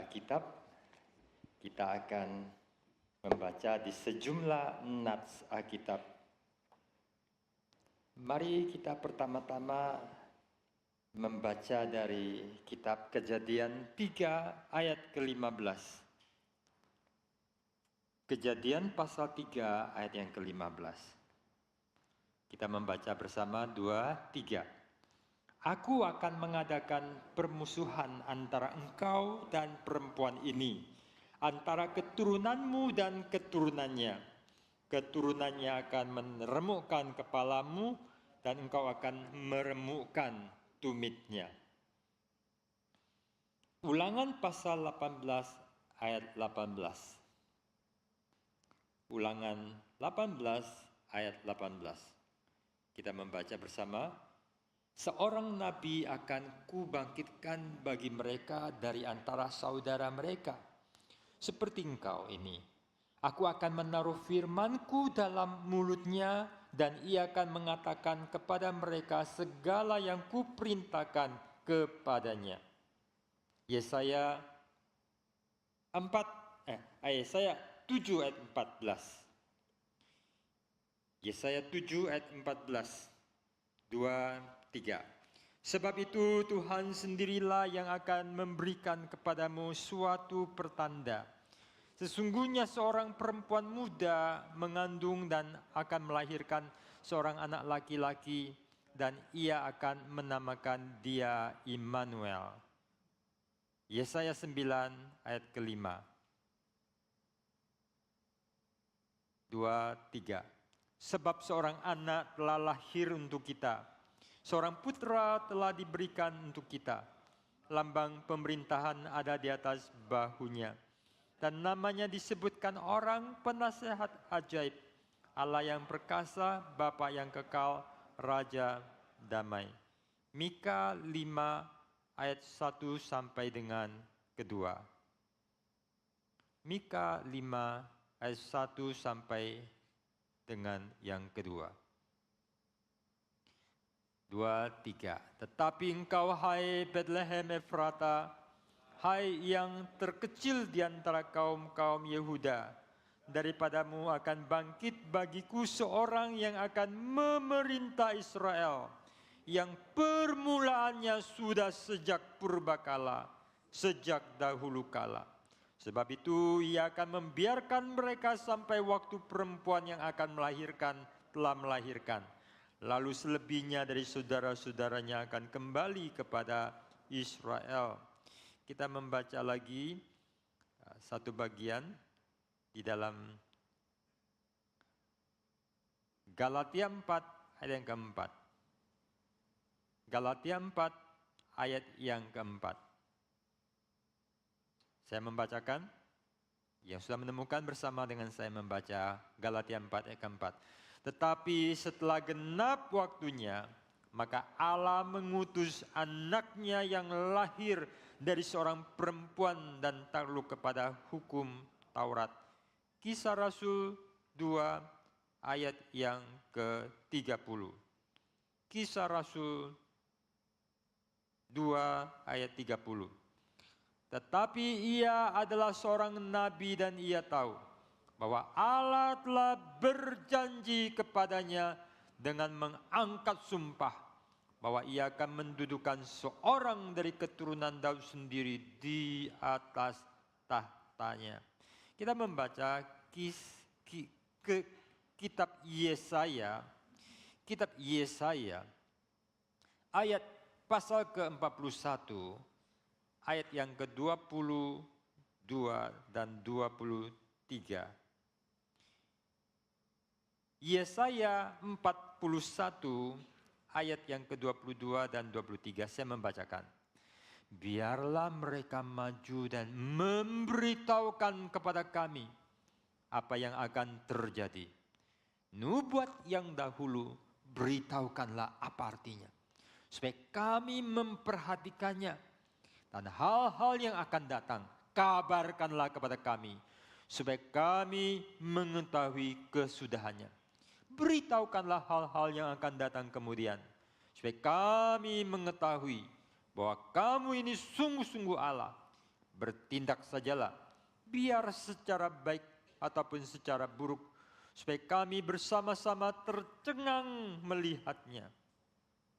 Alkitab, kita akan membaca di sejumlah nats Alkitab. Mari kita pertama-tama membaca dari kitab Kejadian 3 ayat ke-15. Kejadian pasal 3 ayat yang ke-15. Kita membaca bersama 2, 3. Aku akan mengadakan permusuhan antara engkau dan perempuan ini, antara keturunanmu dan keturunannya. Keturunannya akan meremukkan kepalamu dan engkau akan meremukkan tumitnya. Ulangan pasal 18 ayat 18. Ulangan 18 ayat 18. Kita membaca bersama. Seorang nabi akan kubangkitkan bagi mereka dari antara saudara mereka. Seperti engkau ini. Aku akan menaruh firmanku dalam mulutnya dan ia akan mengatakan kepada mereka segala yang kuperintahkan kepadanya. Yesaya 7 ayat 14. Yesaya 7 ayat 14. 2, 3. Sebab itu Tuhan sendirilah yang akan memberikan kepadamu suatu pertanda. Sesungguhnya seorang perempuan muda mengandung dan akan melahirkan seorang anak laki-laki dan ia akan menamakan dia Immanuel. Yesaya 9 ayat ke-5. 2, 3. Sebab seorang anak telah lahir untuk kita, seorang putra telah diberikan untuk kita. Lambang pemerintahan ada di atas bahunya. Dan namanya disebutkan orang penasehat ajaib, Allah yang perkasa, Bapa yang kekal, Raja damai. Mika 5 ayat 1 sampai dengan kedua. Mika 5 ayat 1 sampai dengan yang kedua. 2, 3. Tetapi engkau hai Bethlehem Efrata, hai yang terkecil di antara kaum-kaum Yehuda, daripadamu akan bangkit bagiku seorang yang akan memerintah Israel, yang permulaannya sudah sejak purbakala, sejak dahulu kala. Sebab itu ia akan membiarkan mereka sampai waktu perempuan yang akan melahirkan telah melahirkan. Lalu selebihnya dari saudara-saudaranya akan kembali kepada Israel. Kita membaca lagi satu bagian di dalam Galatia 4 ayat yang keempat. Galatia 4 ayat yang keempat. Saya membacakan, yang sudah menemukan bersama dengan saya membaca Galatia 4 ayat keempat. Tetapi setelah genap waktunya, maka Allah mengutus anaknya yang lahir dari seorang perempuan dan takluk kepada hukum Taurat. Kisah Rasul 2 ayat yang ke-30. Kisah Rasul 2 ayat 30. Tetapi ia adalah seorang nabi dan ia tahu bahwa Allah telah berjanji kepadanya dengan mengangkat sumpah bahwa ia akan mendudukan seorang dari keturunan Daud sendiri di atas tahtanya. Kita membaca kitab Yesaya ayat pasal ke-41 ayat yang ke-22 dan 23. Yesaya 41 ayat yang ke-22 dan 23 saya membacakan. Biarlah mereka maju dan memberitahukan kepada kami apa yang akan terjadi. Nubuat yang dahulu beritahukanlah apa artinya, supaya kami memperhatikannya. Dan hal-hal yang akan datang, kabarkanlah kepada kami, supaya kami mengetahui kesudahannya. Beritahukanlah hal-hal yang akan datang kemudian, supaya kami mengetahui bahwa kamu ini sungguh-sungguh Allah, bertindak sajalah, biar secara baik ataupun secara buruk, supaya kami bersama-sama tercengang melihatnya.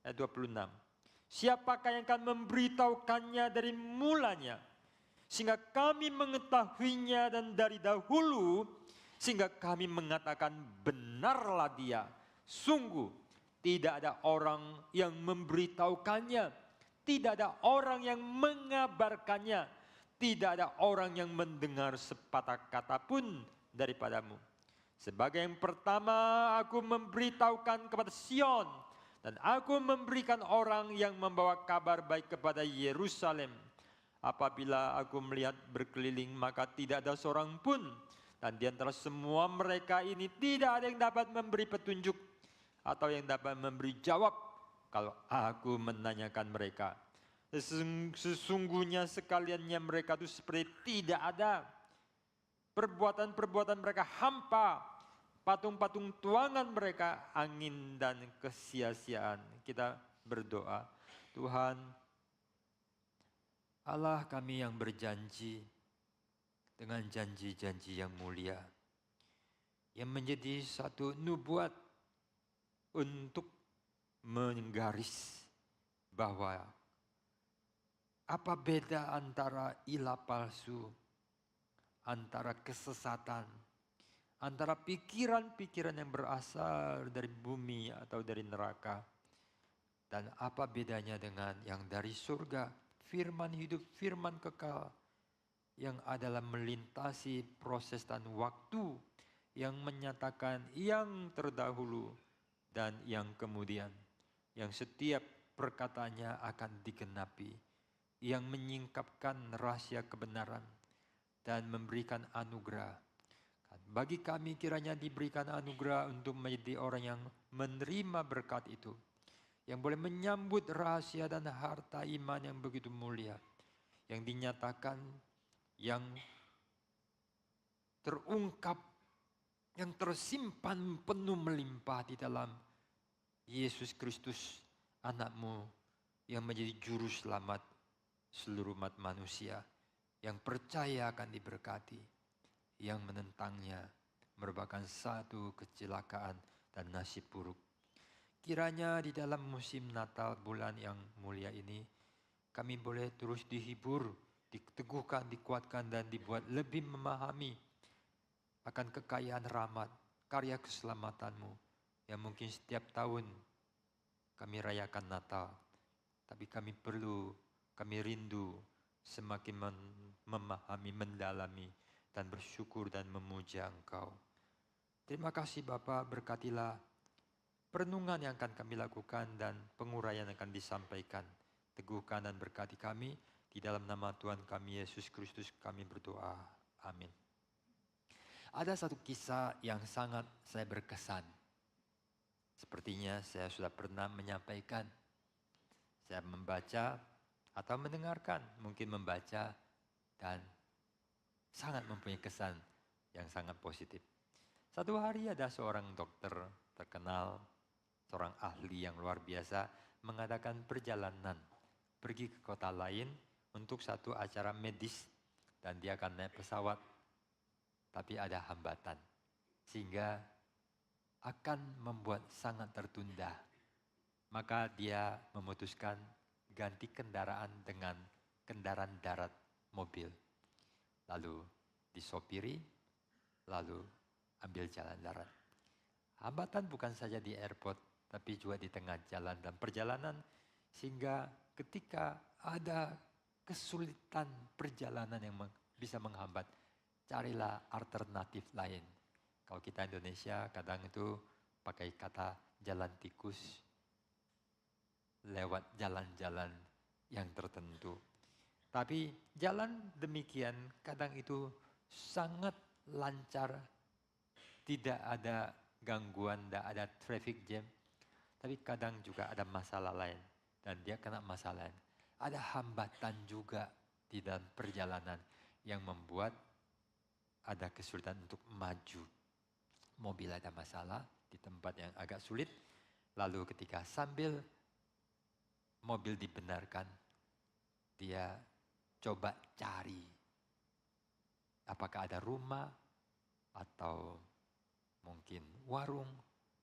Ayat 26. Siapakah yang akan memberitahukannya dari mulanya, sehingga kami mengetahuinya dan dari dahulu, sehingga kami mengatakan benarlah dia. Sungguh tidak ada orang yang memberitahukannya, tidak ada orang yang mengabarkannya, tidak ada orang yang mendengar sepatah kata pun daripadamu. Sebagai yang pertama aku memberitahukan kepada Sion, dan aku memberikan orang yang membawa kabar baik kepada Yerusalem. Apabila aku melihat berkeliling, maka tidak ada seorang pun, dan di antara semua mereka ini tidak ada yang dapat memberi petunjuk atau yang dapat memberi jawab kalau aku menanyakan mereka. Sesungguhnya sekaliannya mereka itu seperti tidak ada. Perbuatan-perbuatan mereka hampa, patung-patung tuangan mereka angin dan kesia-siaan. Kita berdoa, Tuhan Allah kami yang berjanji dengan janji-janji yang mulia, yang menjadi satu nubuat untuk menggaris bahwa apa beda antara ilah palsu, antara kesesatan, antara pikiran-pikiran yang berasal dari bumi atau dari neraka, dan apa bedanya dengan yang dari surga, firman hidup, firman kekal, yang adalah melintasi proses dan waktu, yang menyatakan yang terdahulu dan yang kemudian, yang setiap perkataannya akan digenapi, yang menyingkapkan rahasia kebenaran dan memberikan anugerah. Bagi kami kiranya diberikan anugerah untuk menjadi orang yang menerima berkat itu, yang boleh menyambut rahasia dan harta iman yang begitu mulia, yang dinyatakan, yang terungkap, yang tersimpan penuh melimpah di dalam Yesus Kristus, anak-Mu yang menjadi juru selamat seluruh umat manusia, yang percaya akan diberkati, yang menentangnya merupakan satu kecelakaan dan nasib buruk. Kiranya di dalam musim Natal bulan yang mulia ini, kami boleh terus dihibur, diteguhkan, dikuatkan, dan dibuat lebih memahami akan kekayaan rahmat, karya keselamatan-Mu, yang mungkin setiap tahun kami rayakan Natal, tapi kami rindu semakin memahami, mendalami, dan bersyukur dan memuja Engkau. Terima kasih Bapa, berkatilah perenungan yang akan kami lakukan dan penguraian yang akan disampaikan. Teguhkan dan berkati kami, di dalam nama Tuhan kami Yesus Kristus kami berdoa. Amin. Ada satu kisah yang sangat saya berkesan. Sepertinya saya sudah pernah menyampaikan. Saya membaca atau mendengarkan, mungkin membaca, dan sangat mempunyai kesan yang sangat positif. Satu hari ada seorang dokter terkenal, seorang ahli yang luar biasa, mengadakan perjalanan pergi ke kota lain untuk satu acara medis, dan dia akan naik pesawat, tapi ada hambatan sehingga akan membuat sangat tertunda. Maka dia memutuskan ganti kendaraan dengan kendaraan darat, mobil. Lalu disopiri, lalu ambil jalan darat. Hambatan bukan saja di airport, tapi juga di tengah jalan dan perjalanan, sehingga ketika ada kesulitan perjalanan yang bisa menghambat, carilah alternatif lain. Kalau kita Indonesia kadang itu pakai kata jalan tikus, lewat jalan-jalan yang tertentu. Tapi jalan demikian kadang itu sangat lancar, tidak ada gangguan, tidak ada traffic jam. Tapi kadang juga ada masalah lain, dan dia kena masalah lain. Ada hambatan juga di dalam perjalanan yang membuat ada kesulitan untuk maju. Mobil ada masalah di tempat yang agak sulit, lalu ketika sambil mobil dibenarkan, dia coba cari apakah ada rumah atau mungkin warung,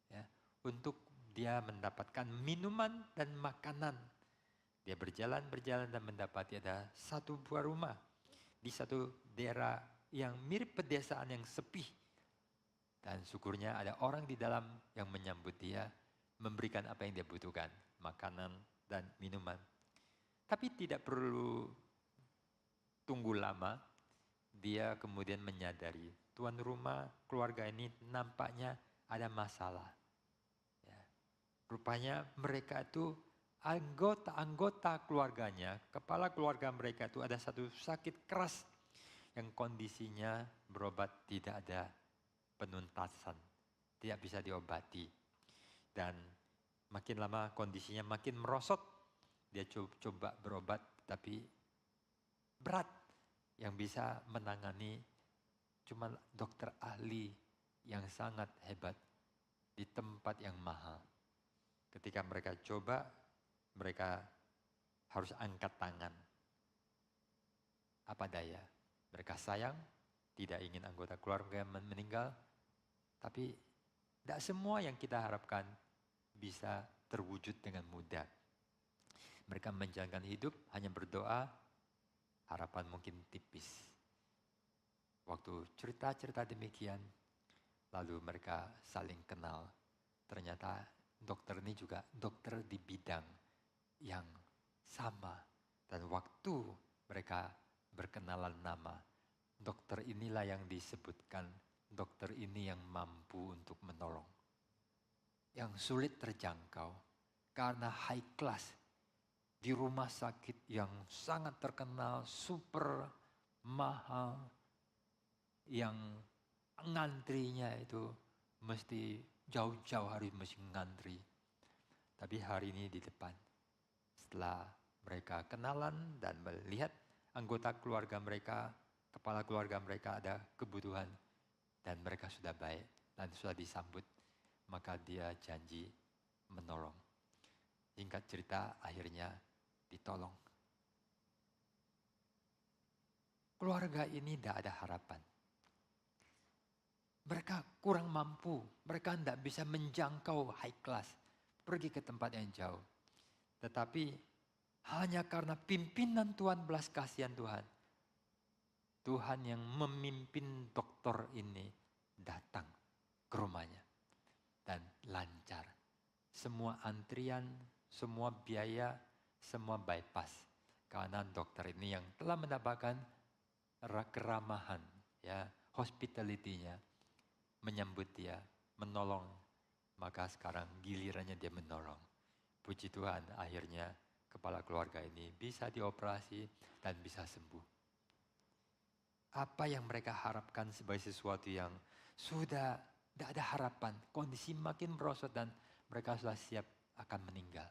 ya, untuk dia mendapatkan minuman dan makanan. Dia berjalan dan mendapati ada satu buah rumah di satu daerah yang mirip pedesaan yang sepi. Dan syukurnya ada orang di dalam yang menyambut dia, memberikan apa yang dia butuhkan, makanan dan minuman. Tapi tidak perlu tunggu lama, dia kemudian menyadari tuan rumah keluarga ini nampaknya ada masalah. Ya. Rupanya mereka itu anggota keluarganya, kepala keluarga mereka itu ada satu sakit keras yang kondisinya berobat tidak ada penuntasan, tidak bisa diobati. Dan makin lama kondisinya makin merosot, dia coba berobat tapi berat. Yang bisa menangani cuma dokter ahli yang sangat hebat di tempat yang mahal. Ketika mereka coba, mereka harus angkat tangan. Apa daya? Mereka sayang, tidak ingin anggota keluarga meninggal, tapi tidak semua yang kita harapkan bisa terwujud dengan mudah. Mereka menjalankan hidup, hanya berdoa, harapan mungkin tipis. Waktu cerita-cerita demikian, lalu mereka saling kenal. Ternyata dokter ini juga dokter di bidang yang sama. Dan waktu mereka berkenalan nama, dokter inilah yang disebutkan, dokter ini yang mampu untuk menolong. Yang sulit terjangkau karena high class. Di rumah sakit yang sangat terkenal, super mahal, yang ngantrinya itu mesti jauh-jauh hari mesti ngantri. Tapi hari ini di depan, setelah mereka kenalan dan melihat anggota keluarga mereka, kepala keluarga mereka ada kebutuhan dan mereka sudah baik dan sudah disambut, maka dia janji menolong. Singkat cerita akhirnya ditolong. Keluarga ini tidak ada harapan. Mereka kurang mampu, mereka tidak bisa menjangkau high class, pergi ke tempat yang jauh. Tetapi hanya karena pimpinan Tuhan, belas kasihan Tuhan, Tuhan yang memimpin dokter ini datang ke rumahnya dan lancar. Semua antrian, semua biaya, semua bypass. Karena dokter ini yang telah mendapatkan keramahan, ya, hospitality-nya, menyambut dia, menolong. Maka sekarang gilirannya dia menolong. Puji Tuhan, akhirnya kepala keluarga ini bisa dioperasi dan bisa sembuh. Apa yang mereka harapkan sebagai sesuatu yang sudah tidak ada harapan, kondisi makin merosot dan mereka sudah siap akan meninggal.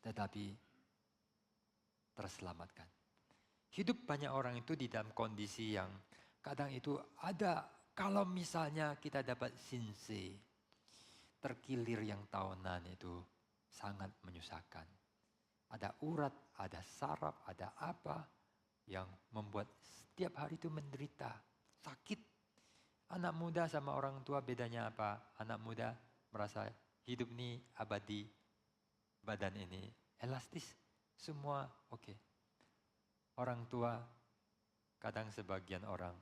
Tetapi terselamatkan. Hidup banyak orang itu di dalam kondisi yang kadang itu ada, kalau misalnya kita dapat sinse, terkilir yang tahunan itu sangat menyusahkan. Ada urat, ada saraf, ada apa yang membuat setiap hari itu menderita, sakit. Anak muda sama orang tua bedanya apa? Anak muda merasa hidup ini abadi, badan ini elastis, semua oke. Orang tua, kadang sebagian orang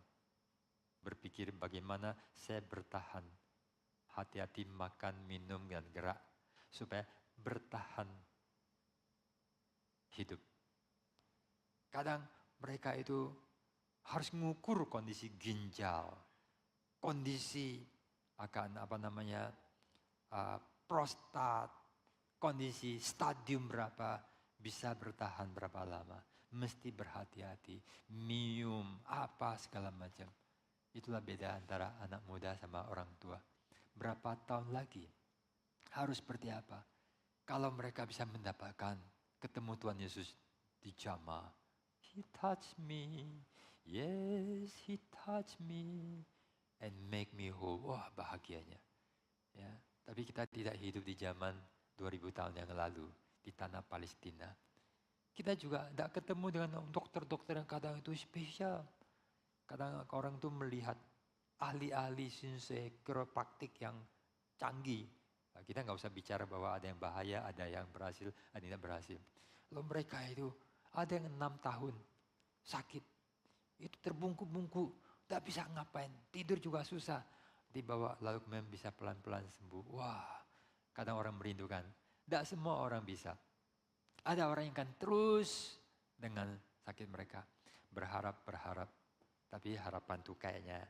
berpikir bagaimana saya bertahan, hati-hati makan, minum, dan gerak, supaya bertahan hidup. Kadang mereka itu harus mengukur kondisi ginjal, kondisi akan prostat, kondisi stadium berapa, bisa bertahan berapa lama. Mesti berhati-hati, minum apa segala macam. Itulah beda antara anak muda sama orang tua. Berapa tahun lagi harus seperti apa? Kalau mereka bisa mendapatkan ketemu Tuhan Yesus di jamaah. He touched me, yes he touched me and make me whole. Wah, bahagianya. Ya, tapi kita tidak hidup di zaman 2000 tahun yang lalu di tanah Palestina. Kita juga tidak ketemu dengan dokter-dokter yang kadang itu spesial. Kadang orang tuh melihat ahli-ahli shinsei chiropractic yang canggih. Nah, kita nggak usah bicara bahwa ada yang bahaya, ada yang berhasil, ada yang tidak berhasil. Lalu mereka itu ada yang 6 tahun sakit. Itu terbungkuk-bungkuk, tidak bisa ngapain, tidur juga susah. Dibawa lalu kemudian bisa pelan-pelan sembuh. Wah, kadang orang merindukan. Tidak semua orang bisa. Ada orang yang kan terus dengan sakit mereka. Berharap. Tapi harapan itu kayaknya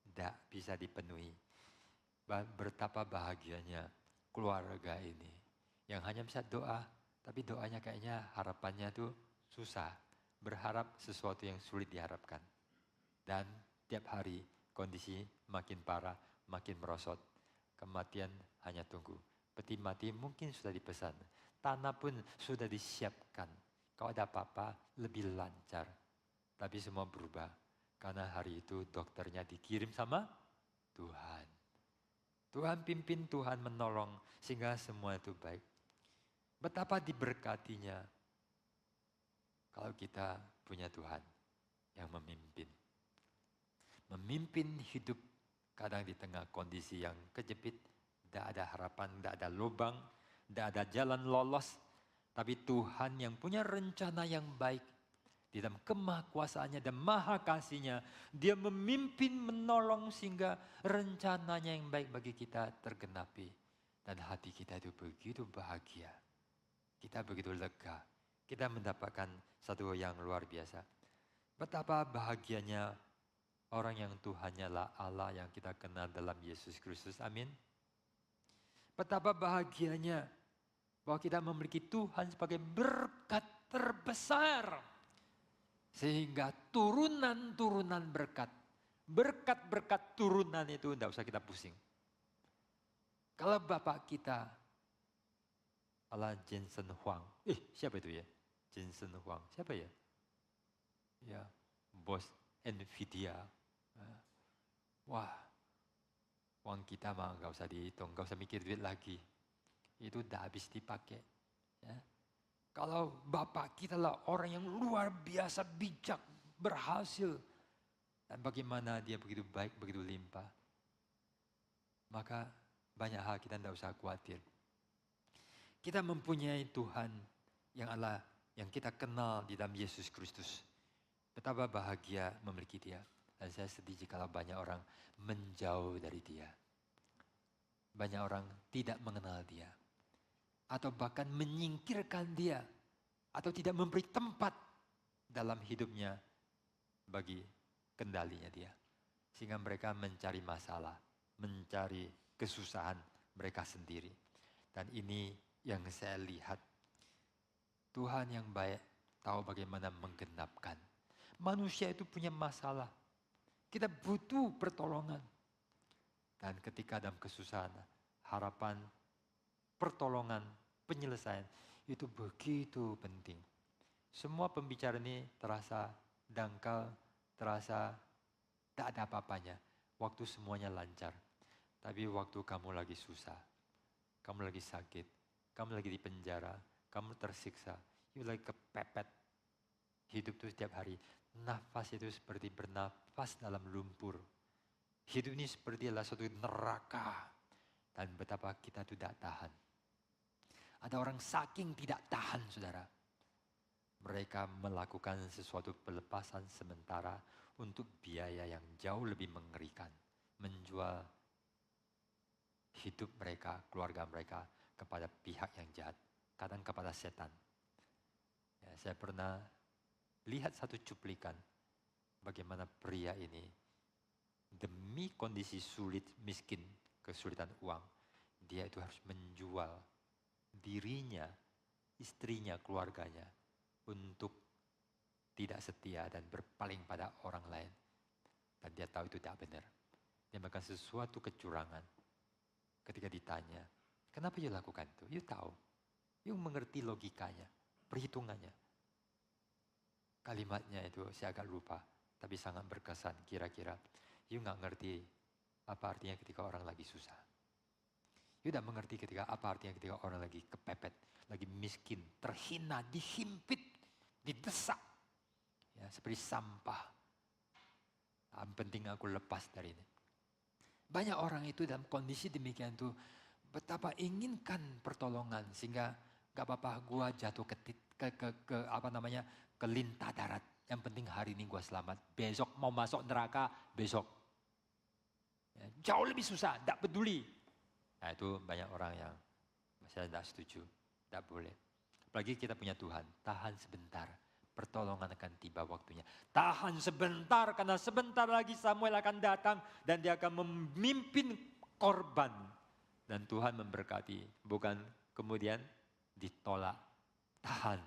tidak bisa dipenuhi. Betapa bahagianya keluarga ini. Yang hanya bisa doa, tapi doanya kayaknya harapannya itu susah. Berharap sesuatu yang sulit diharapkan. Dan tiap hari kondisi makin parah, makin merosot. Kematian hanya tunggu. Peti mati mungkin sudah dipesan. Tanah pun sudah disiapkan. Kalau ada apa-apa lebih lancar. Tapi semua berubah. Karena hari itu dokternya dikirim sama Tuhan. Tuhan pimpin, Tuhan menolong. Sehingga semua itu baik. Betapa diberkatinya. Kalau kita punya Tuhan yang memimpin. Memimpin hidup kadang di tengah kondisi yang kejepit. Tidak ada harapan, tidak ada lubang, tidak ada jalan lolos. Tapi Tuhan yang punya rencana yang baik. Di dalam kemahakuasaannya dan maha kasihnya. Dia memimpin, menolong sehingga rencananya yang baik bagi kita tergenapi. Dan hati kita itu begitu bahagia. Kita begitu lega. Kita mendapatkan satu yang luar biasa. Betapa bahagianya orang yang Tuhannya lah Allah yang kita kenal dalam Yesus Kristus. Amin. Betapa bahagianya bahwa kita memiliki Tuhan sebagai berkat terbesar. Sehingga turunan-turunan berkat. Berkat-berkat turunan itu tidak usah kita pusing. Kalau Bapak kita ala Jensen Huang. Siapa itu ya? Jensen Huang. Siapa ya? Ya, bos Nvidia. Wah, uang kita mah nggak usah dihitung, nggak usah mikir duit lagi. Itu udah habis dipakai. Ya. Kalau Bapak kita lah orang yang luar biasa bijak, berhasil. Dan bagaimana dia begitu baik, begitu limpah. Maka banyak hal kita tidak usah khawatir. Kita mempunyai Tuhan yang Allah, yang kita kenal di dalam Yesus Kristus. Betapa bahagia memiliki dia. Dan saya sedih jika banyak orang menjauh dari dia. Banyak orang tidak mengenal dia. Atau bahkan menyingkirkan dia. Atau tidak memberi tempat dalam hidupnya bagi kendalinya dia. Sehingga mereka mencari masalah, mencari kesusahan mereka sendiri. Dan ini yang saya lihat. Tuhan yang baik tahu bagaimana menggenapkan. Manusia itu punya masalah. Kita butuh pertolongan. Dan ketika dalam kesusahan, harapan, pertolongan, penyelesaian, itu begitu penting. Semua pembicaraan ini terasa dangkal, terasa tak ada apa-apanya. Waktu semuanya lancar. Tapi waktu kamu lagi susah, kamu lagi sakit, kamu lagi di penjara, kamu tersiksa, you lagi kepepet. Hidup itu setiap hari, nafas itu seperti bernafas dalam lumpur. Hidup ini seperti adalah suatu neraka. Dan betapa kita tidak tahan. Ada orang saking tidak tahan, saudara. Mereka melakukan sesuatu pelepasan sementara untuk biaya yang jauh lebih mengerikan. Menjual hidup mereka, keluarga mereka kepada pihak yang jahat. Kadang kepada setan. Ya, saya pernah lihat satu cuplikan bagaimana pria ini demi kondisi sulit, miskin, kesulitan uang, dia itu harus menjual dirinya, istrinya, keluarganya untuk tidak setia dan berpaling pada orang lain. Dan dia tahu itu tidak benar. Dia melakukan sesuatu kecurangan. Ketika ditanya, kenapa you lakukan itu? You tahu, you mengerti logikanya, perhitungannya. Kalimatnya itu saya agak lupa, tapi sangat berkesan kira-kira. You nggak ngerti apa artinya ketika orang lagi susah. You tidak mengerti ketika apa artinya ketika orang lagi kepepet, lagi miskin, terhina, dihimpit, didesak. Ya, seperti sampah. penting aku lepas dari ini. Banyak orang itu dalam kondisi demikian itu betapa inginkan pertolongan sehingga gak apa-apa gua jatuh ke lintah darat. Yang penting hari ini gua selamat. Besok mau masuk neraka, besok. Ya, jauh lebih susah, gak peduli. Nah itu banyak orang yang saya tidak setuju, tidak boleh. Apalagi kita punya Tuhan, tahan sebentar. Pertolongan akan tiba waktunya. Tahan sebentar karena sebentar lagi Samuel akan datang dan dia akan memimpin korban. Dan Tuhan memberkati, bukan kemudian ditolak. Tahan,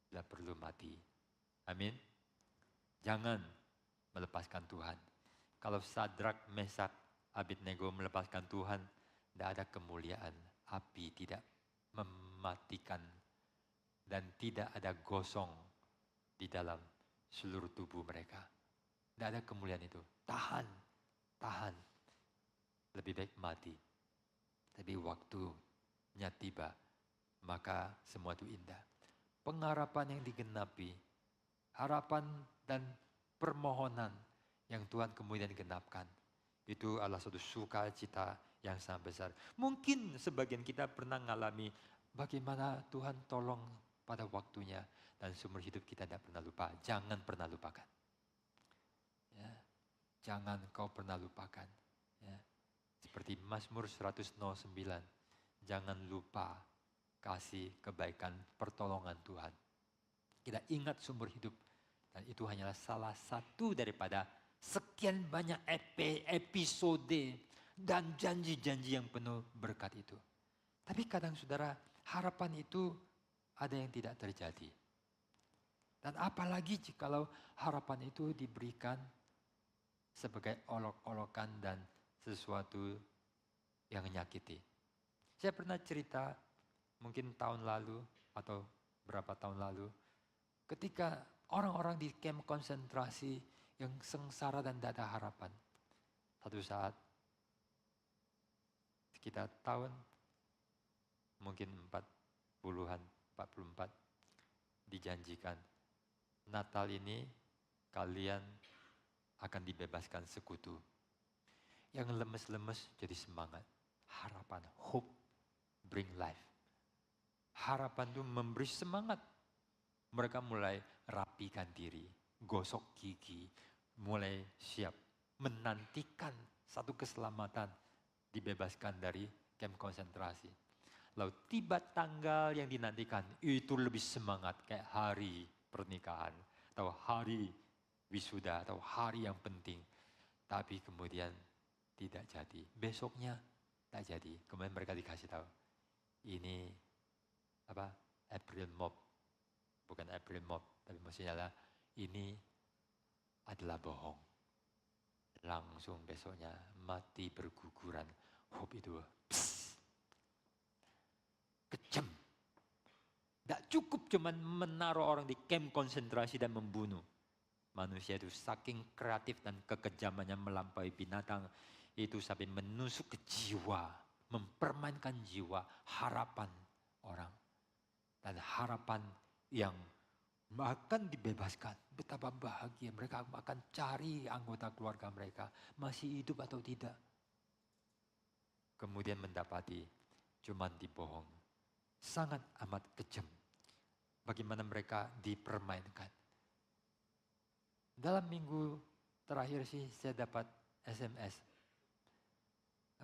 tidak perlu mati. Amin. Jangan melepaskan Tuhan. Kalau Sadrak, Mesak, Abednego melepaskan Tuhan, tidak ada kemuliaan. Api tidak mematikan dan tidak ada gosong di dalam seluruh tubuh mereka. Tidak ada kemuliaan itu. Tahan, tahan. Lebih baik mati. Tapi waktunya tiba, maka semua itu indah. Pengharapan yang digenapi, harapan dan permohonan yang Tuhan kemudian genapkan. Itu adalah suatu sukacita yang sangat besar. Mungkin sebagian kita pernah mengalami bagaimana Tuhan tolong pada waktunya. Dan seumur hidup kita tidak pernah lupa. Jangan pernah lupakan. Ya, jangan kau pernah lupakan. Ya. Seperti Mazmur 109. Jangan lupa kasih kebaikan pertolongan Tuhan. Kita ingat seumur hidup. Dan itu hanyalah salah satu daripada sekian banyak episode dan janji-janji yang penuh berkat itu. Tapi kadang saudara, harapan itu ada yang tidak terjadi. Dan apalagi jikalau harapan itu diberikan sebagai olok-olokan dan sesuatu yang menyakiti. Saya pernah cerita mungkin tahun lalu atau berapa tahun lalu, ketika orang-orang di camp konsentrasi yang sengsara dan tidak ada harapan. Satu saat, sekitar tahun mungkin 40-an, 44, dijanjikan Natal ini kalian akan dibebaskan sekutu. Yang lemes-lemes jadi semangat. Harapan, hope, bring life. Harapan itu memberi semangat. Mereka mulai rapikan diri, gosok gigi, mulai siap menantikan satu keselamatan, dibebaskan dari kamp konsentrasi. Lalu tiba tanggal yang dinantikan, itu lebih semangat kayak hari pernikahan atau hari wisuda atau hari yang penting. Tapi kemudian tidak jadi. Besoknya tak jadi. Kemudian mereka dikasih tahu, ini apa? April Mop. Bukan April Mop, tapi maksudnya adalah ini adalah bohong. Langsung besoknya mati berguguran. Hope itu kejam. Tidak cukup cuman menaruh orang di kamp konsentrasi dan membunuh. Manusia itu saking kreatif dan kekejamannya melampaui binatang. Itu sampai menusuk ke jiwa. Mempermainkan jiwa, harapan orang. Dan harapan yang akan dibebaskan. Betapa bahagia mereka akan cari anggota keluarga mereka. Masih hidup atau tidak. Kemudian mendapati cuman dibohong. Sangat amat kejam. Bagaimana mereka dipermainkan. Dalam minggu terakhir sih saya dapat SMS.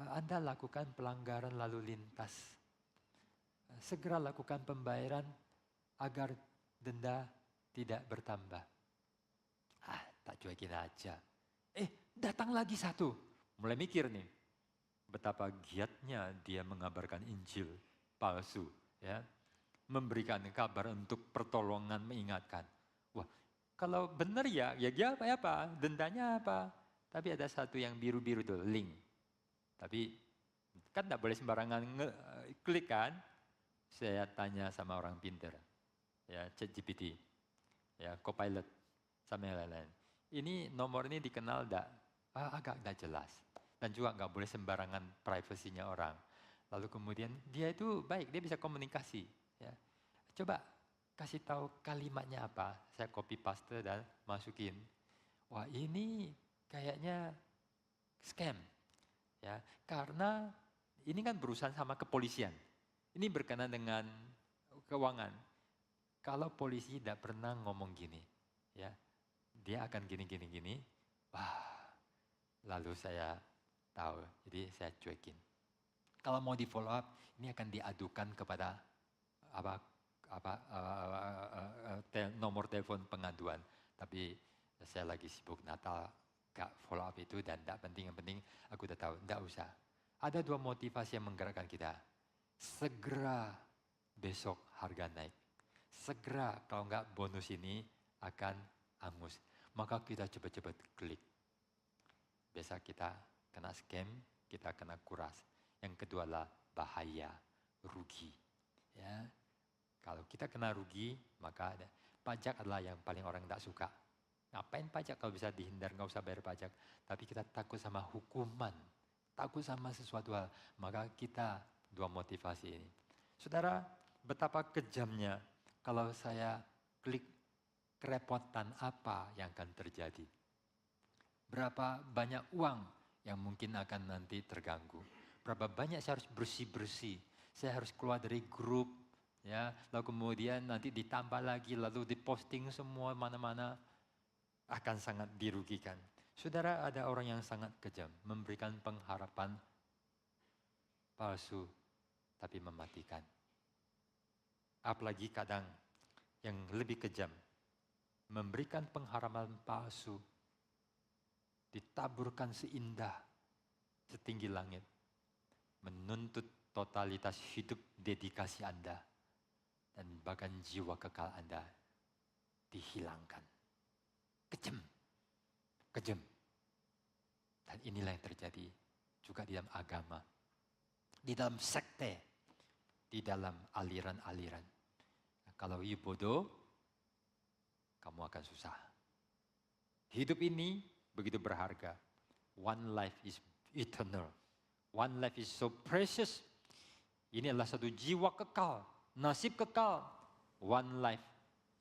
Anda lakukan pelanggaran lalu lintas. Segera lakukan pembayaran agar denda tidak bertambah. Tak cuekin aja. Datang lagi satu. Mulai mikir nih. Betapa giatnya dia mengabarkan Injil palsu. Ya, memberikan kabar untuk pertolongan, mengingatkan. Wah, kalau benar ya dia apa? Dendanya apa? Tapi ada satu yang biru-biru tuh, link. Tapi kan tidak boleh sembarangan klik kan? Saya tanya sama orang pintar, ya ChatGPT, ya Copilot, sama yang lain-lain. Ini nomor ini dikenal agak tidak jelas. Dan juga nggak boleh sembarangan privasinya orang. Lalu kemudian dia itu baik, dia bisa komunikasi. Ya. Coba kasih tahu kalimatnya apa, saya copy paste dan masukin. Wah ini kayaknya scam. Ya, karena ini kan berurusan sama kepolisian. Ini berkenaan dengan keuangan. Kalau polisi tidak pernah ngomong gini, ya, dia akan gini. Wah, lalu saya tahu, jadi saya cuekin. Kalau mau di follow up, ini akan diadukan kepada nomor telepon pengaduan. Tapi saya lagi sibuk Natal, gak follow up itu dan tidak penting. Yang penting aku udah tahu, tidak usah. Ada 2 motivasi yang menggerakkan kita. Segera besok harga naik. Segera kalau enggak bonus ini akan angus. Maka kita cepat-cepat klik. Biasa kita kena scam, kita kena kuras. Yang kedua adalah bahaya, rugi. Ya, kalau kita kena rugi, maka pajak adalah yang paling orang tidak suka. Ngapain pajak kalau bisa dihindar, nggak usah bayar pajak. Tapi kita takut sama hukuman, takut sama sesuatu hal. Maka kita 2 motivasi ini. Saudara, betapa kejamnya kalau saya klik kerepotan apa yang akan terjadi. Berapa banyak uang yang mungkin akan nanti terganggu. Berapa banyak saya harus bersih-bersih. Saya harus keluar dari grup. Ya, lalu kemudian nanti ditambah lagi, lalu diposting semua mana-mana. Akan sangat dirugikan. Saudara, ada orang yang sangat kejam. Memberikan pengharapan palsu, tapi mematikan. Apalagi kadang yang lebih kejam. Memberikan pengharapan palsu. Ditaburkan seindah, setinggi langit. Menuntut totalitas hidup dedikasi Anda. Dan bahkan jiwa kekal Anda dihilangkan. Kejam. Dan inilah yang terjadi juga di dalam agama. Di dalam sekte. Di dalam aliran-aliran. Kalau you bodoh, kamu akan susah. Hidup ini begitu berharga. One life is eternal. One life is so precious. Ini adalah satu jiwa kekal, nasib kekal. One life,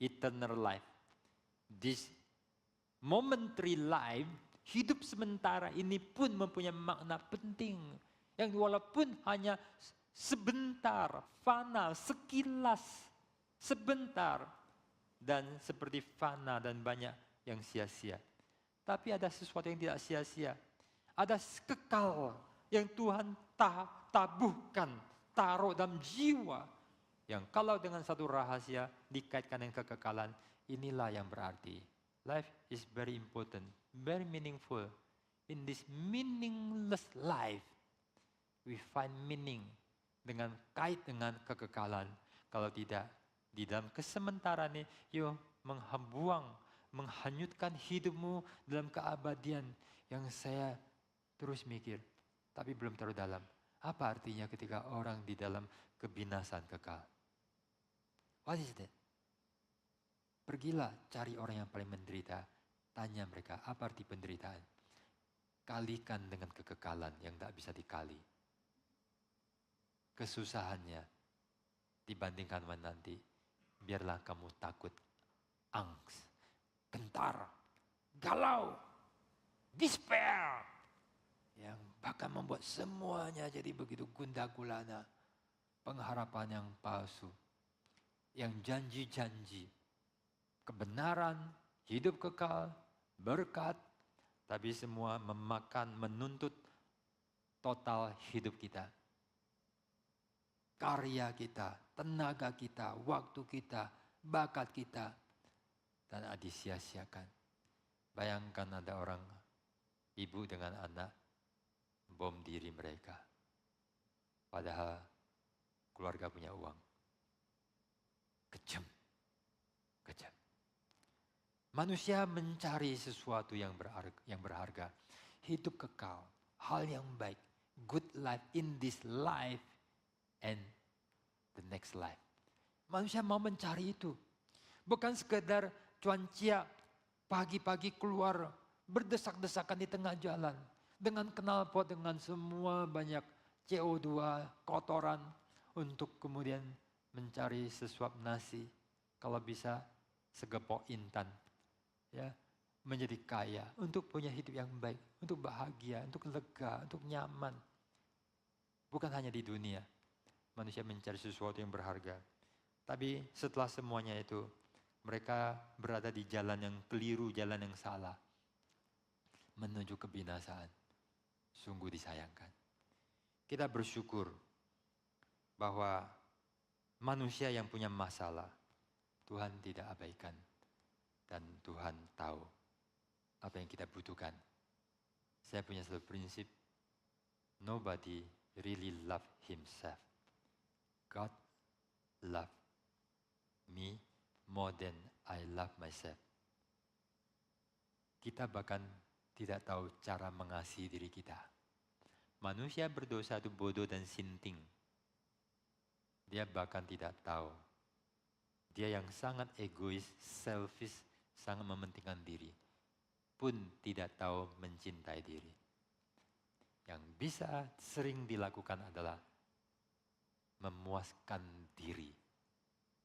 eternal life. This momentary life, hidup sementara ini pun mempunyai makna penting. Yang walaupun hanya sebentar, fana, sekilas, sebentar. Dan seperti fana dan banyak yang sia-sia. Tapi ada sesuatu yang tidak sia-sia. Ada kekal yang Tuhan tabuhkan, taruh dalam jiwa. Yang kalau dengan satu rahasia dikaitkan dengan kekekalan, inilah yang berarti. Life is very important, very meaningful. In this meaningless life, we find meaning dengan kait dengan kekekalan. Kalau tidak, di dalam kesementaraan ini, yuk menghanyutkan hidupmu dalam keabadian yang saya terus mikir, tapi belum terlalu dalam. Apa artinya ketika orang di dalam kebinasan kekal? What is that? Pergilah cari orang yang paling menderita, tanya mereka apa arti penderitaan. Kalikan dengan kekekalan yang tak bisa dikali. Kesusahannya dibandingkan nanti, biarlah kamu takut, angst, gentar, galau, despair. Yang bahkan membuat semuanya jadi begitu gundah gulana. Pengharapan yang palsu. Yang janji-janji. Kebenaran, hidup kekal, berkat. Tapi semua menuntut total hidup kita. Karya kita, tenaga kita, waktu kita, bakat kita. Dan disia-siakan. Bayangkan ada orang, ibu dengan anak, bom diri mereka. Padahal keluarga punya uang. Kejam. Manusia mencari sesuatu yang berharga. Hidup kekal, hal yang baik. Good life in this life and the next life. Manusia mau mencari itu. Bukan sekedar cuancia pagi-pagi keluar berdesak-desakan di tengah jalan. Dengan knalpot, dengan semua banyak CO2, kotoran. Untuk kemudian mencari sesuap nasi. Kalau bisa segepok intan. Ya, menjadi kaya, untuk punya hidup yang baik, untuk bahagia, untuk lega, untuk nyaman. Bukan hanya di dunia, manusia mencari sesuatu yang berharga. Tapi setelah semuanya itu, mereka berada di jalan yang keliru, jalan yang salah. Menuju kebinasaan. Sungguh disayangkan. Kita bersyukur bahwa manusia yang punya masalah, Tuhan tidak abaikan. Dan Tuhan tahu apa yang kita butuhkan. Saya punya satu prinsip, nobody really love himself. God love me more than I love myself. Kita bahkan tidak tahu cara mengasihi diri kita. Manusia berdosa itu bodoh dan sinting. Dia bahkan tidak tahu. Dia yang sangat egois, selfish, sangat mementingkan diri. Pun tidak tahu mencintai diri. Yang bisa sering dilakukan adalah memuaskan diri.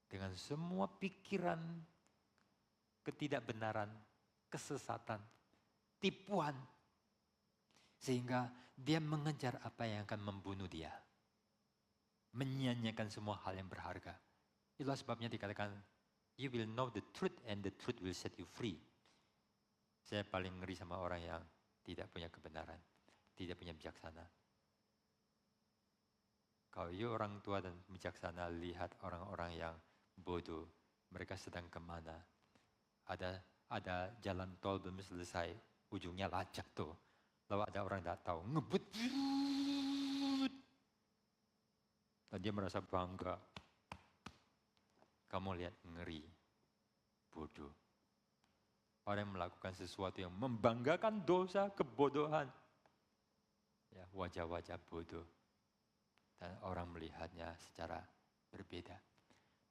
Dengan semua pikiran, ketidakbenaran, kesesatan, tipuan. Sehingga dia mengejar apa yang akan membunuh dia. Menyia-nyiakan semua hal yang berharga. Itulah sebabnya dikatakan, you will know the truth and the truth will set you free. Saya paling ngeri sama orang yang tidak punya kebenaran, tidak punya bijaksana. Kalau you orang tua dan bijaksana lihat orang-orang yang bodoh, mereka sedang kemana? Ada jalan tol belum selesai, ujungnya lacak tuh. Lalu ada orang tidak tahu, ngebut. Dan dia merasa bangga. Kamu lihat ngeri, bodoh. Orang yang melakukan sesuatu yang membanggakan dosa, kebodohan. Ya, wajah-wajah bodoh. Dan orang melihatnya secara berbeda.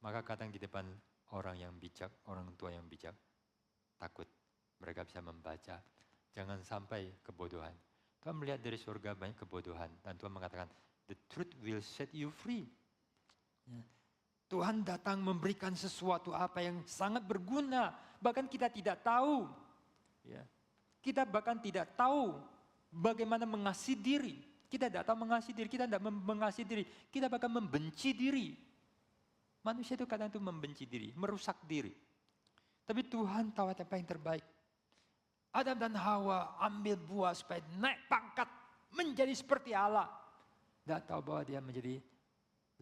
Maka kadang di depan orang yang bijak, orang tua yang bijak, takut mereka bisa membaca. Jangan sampai kebodohan. Tuhan melihat dari surga banyak kebodohan. Dan Tuhan mengatakan, the truth will set you free. Ya. Tuhan datang memberikan sesuatu apa yang sangat berguna. Bahkan kita tidak tahu. Ya. Kita bahkan tidak tahu bagaimana mengasihi diri. Kita tidak tahu mengasihi diri, kita tidak mengasihi diri. Kita bahkan membenci diri. Manusia itu kadang itu membenci diri, merusak diri. Tapi Tuhan tahu apa yang terbaik. Adam dan Hawa ambil buah supaya naik pangkat, menjadi seperti Allah. Tidak tahu bahwa dia menjadi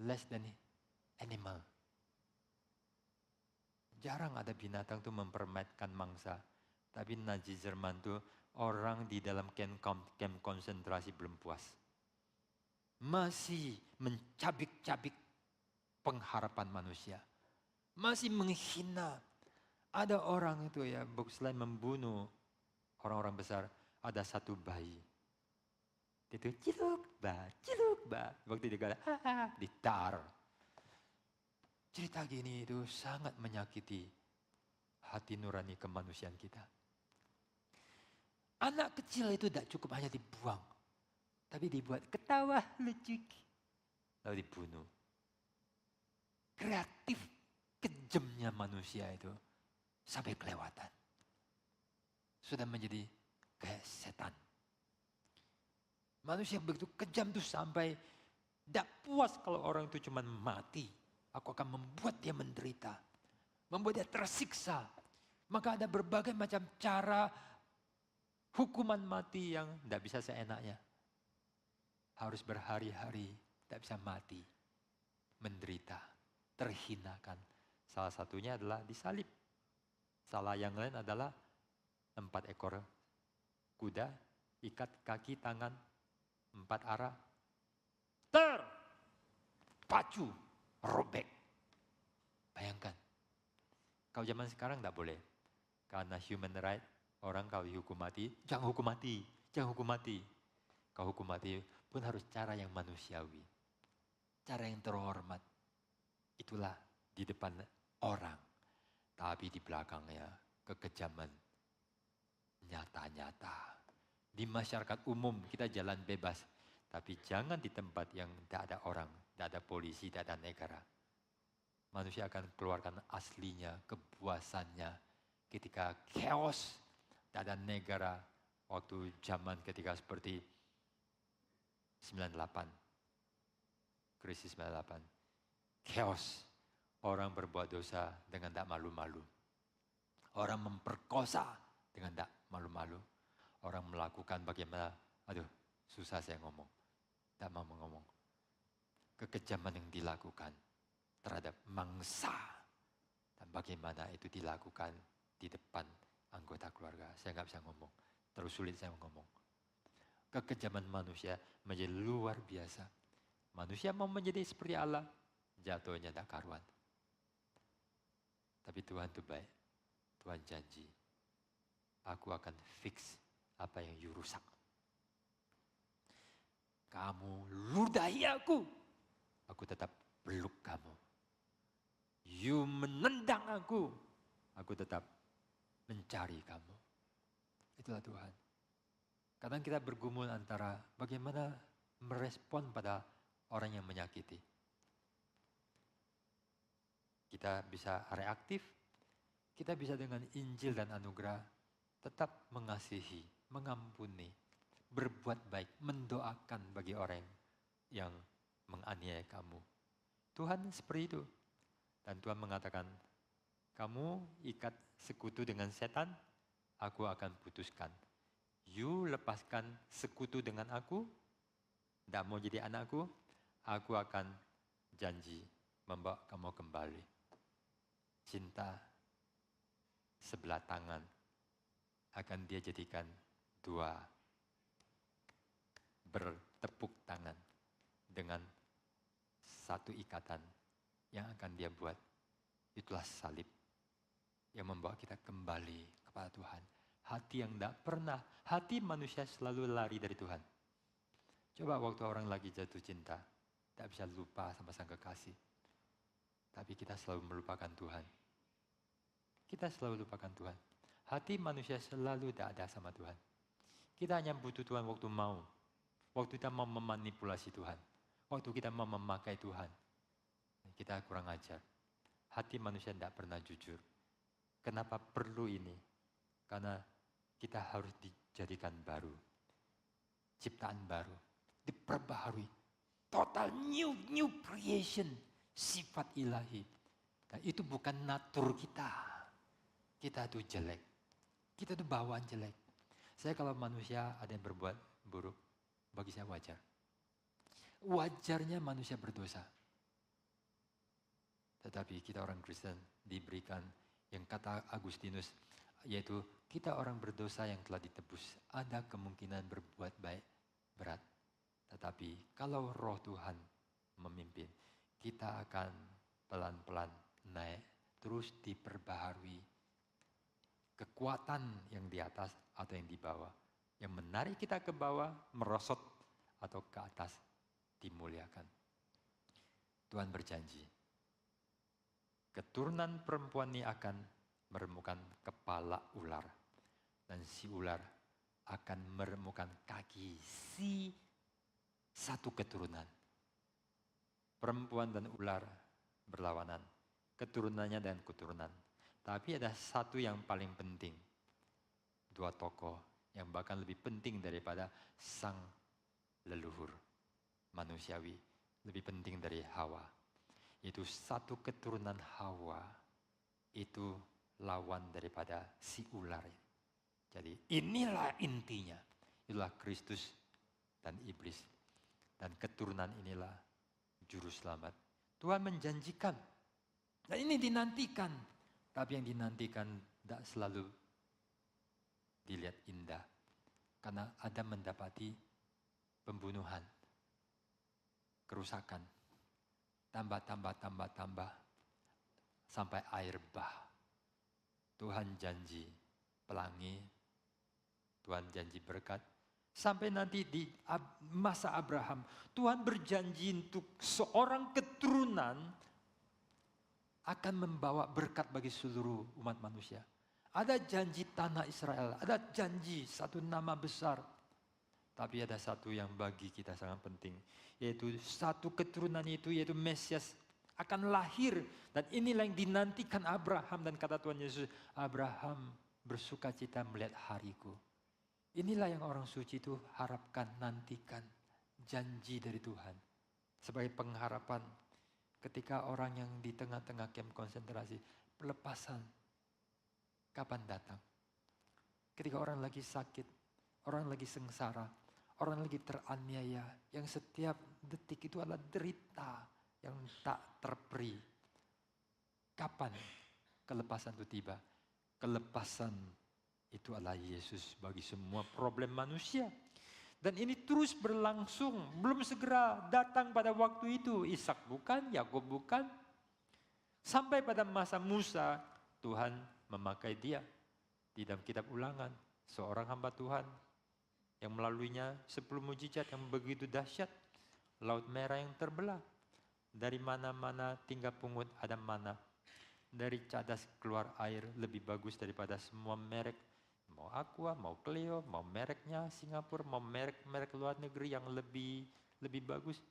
less than animal. Jarang ada binatang itu mempermainkan mangsa. Tapi Nazi Jerman itu orang di dalam camp konsentrasi belum puas. Masih mencabik-cabik pengharapan manusia. Masih menghina. Ada orang itu ya, selain membunuh orang-orang besar, ada satu bayi. Itu ciluk ba. Waktu dia ditar. Cerita gini itu sangat menyakiti hati nurani kemanusiaan kita. Anak kecil itu tidak cukup hanya dibuang. Tapi dibuat ketawa lucu. Lalu dibunuh. Kreatif, kejamnya manusia itu. Sampai kelewatan. Sudah menjadi kayak setan. Manusia begitu kejam tuh sampai tidak puas kalau orang itu cuma mati. Aku akan membuat dia menderita. Membuat dia tersiksa. Maka ada berbagai macam cara hukuman mati yang tidak bisa seenaknya. Harus berhari-hari, tidak bisa mati. Menderita, terhinakan. Salah satunya adalah disalib. Salah yang lain adalah 4 ekor kuda, ikat kaki, tangan, 4 arah. Terpacu, robek. Bayangkan. Kalau zaman sekarang tidak boleh. Karena human right, orang kalau dihukum mati, jangan hukum mati, jangan hukum mati. Kalau hukum mati pun harus cara yang manusiawi. Cara yang terhormat. Itulah di depan orang. Tapi di belakangnya kekejaman nyata-nyata. Di masyarakat umum kita jalan bebas. Tapi jangan di tempat yang tidak ada orang, tidak ada polisi, tidak ada negara. Manusia akan keluarkan aslinya, kepuasannya ketika chaos Tak ada negara waktu zaman ketika seperti 98, krisis 98, chaos. Orang berbuat dosa dengan tak malu-malu. Orang memperkosa dengan tak malu-malu. Orang melakukan bagaimana, susah saya ngomong, tak mau ngomong. Kekejaman yang dilakukan terhadap mangsa. Dan bagaimana itu dilakukan di depan anggota keluarga. Saya nggak bisa ngomong, terlalu sulit saya ngomong. Kekejaman manusia menjadi luar biasa. Manusia mau menjadi seperti Allah, jatuhnya tak karuan. Tapi Tuhan itu baik. Tuhan janji, aku akan fix apa yang you rusak. Kamu ludahi aku tetap peluk kamu. You menendang aku tetap mencari kamu. Itulah Tuhan. Kadang kita bergumul antara bagaimana merespon pada orang yang menyakiti. Kita bisa reaktif, kita bisa dengan Injil dan anugerah tetap mengasihi, mengampuni, berbuat baik, mendoakan bagi orang yang menganiaya kamu. Tuhan seperti itu. Dan Tuhan mengatakan, kamu ikat sekutu dengan setan, aku akan putuskan. You lepaskan sekutu dengan aku, tidak mau jadi anakku, aku akan janji membawa kamu kembali. Cinta sebelah tangan akan dia jadikan dua, bertepuk tangan dengan satu ikatan yang akan dia buat. Itulah salib yang membawa kita kembali kepada Tuhan. Hati yang tidak pernah, hati manusia selalu lari dari Tuhan. Coba waktu orang lagi jatuh cinta, tidak bisa lupa sama sang kekasih. Tapi kita selalu melupakan Tuhan. Kita selalu lupakan Tuhan. Hati manusia selalu tidak ada sama Tuhan. Kita hanya butuh Tuhan waktu mau. Waktu kita mau memanipulasi Tuhan. Waktu kita mau memakai Tuhan. Kita kurang ajar. Hati manusia tidak pernah jujur. Kenapa perlu ini? Karena kita harus dijadikan baru. Ciptaan baru. Diperbaharui. Total new creation. Sifat ilahi. Dan itu bukan natur kita. Kita itu jelek. Kita itu bawaan jelek. Saya kalau manusia ada yang berbuat buruk, bagi saya wajar. Wajarnya manusia berdosa. Tetapi kita orang Kristen diberikan yang kata Agustinus, yaitu kita orang berdosa yang telah ditebus. Ada kemungkinan berbuat baik berat. Tetapi kalau roh Tuhan memimpin, kita akan pelan-pelan naik, terus diperbaharui. Kekuatan yang di atas atau yang di bawah. Yang menarik kita ke bawah, merosot atau ke atas, dimuliakan. Tuhan berjanji, keturunan perempuan ini akan meremukkan kepala ular. Dan si ular akan meremukkan kaki si satu keturunan. Perempuan dan ular berlawanan. Keturunannya dan keturunan. Tapi ada satu yang paling penting. Dua tokoh yang bahkan lebih penting daripada sang leluhur manusiawi. Lebih penting dari Hawa. Itu satu keturunan Hawa. Itu lawan daripada si ular. Jadi inilah intinya. Itulah Kristus dan iblis. Dan keturunan inilah juru selamat. Tuhan menjanjikan. Dan ini dinantikan. Tapi yang dinantikan tidak selalu dilihat indah. Karena ada mendapati pembunuhan, kerusakan, tambah, sampai air bah. Tuhan janji pelangi, Tuhan janji berkat. Sampai nanti di masa Abraham, Tuhan berjanji untuk seorang keturunan akan membawa berkat bagi seluruh umat manusia. Ada janji tanah Israel, ada janji satu nama besar. Tapi ada satu yang bagi kita sangat penting, yaitu satu keturunan itu, yaitu Mesias akan lahir. Dan inilah yang dinantikan Abraham, dan kata Tuhan Yesus, Abraham bersukacita melihat hariku. Inilah yang orang suci itu harapkan, nantikan. Janji dari Tuhan. Sebagai pengharapan ketika orang yang di tengah-tengah kamp konsentrasi, pelepasan kapan datang? Ketika orang lagi sakit, orang lagi sengsara, orang lagi teraniaya, yang setiap detik itu adalah derita yang tak terperi. Kapan kelepasan itu tiba? Kelepasan itu adalah Yesus bagi semua problem manusia. Dan ini terus berlangsung, belum segera datang pada waktu itu. Ishak bukan, Yakub bukan. Sampai pada masa Musa, Tuhan memakai dia. Di dalam kitab Ulangan, seorang hamba Tuhan yang melaluinya 10 mujizat yang begitu dahsyat. Laut Merah yang terbelah. Dari mana-mana tinggal pungut ada mana. Dari cadas keluar air lebih bagus daripada semua merek. Mau Aqua, mau Cleo, mau mereknya Singapura, mau merek luar negeri yang lebih bagus.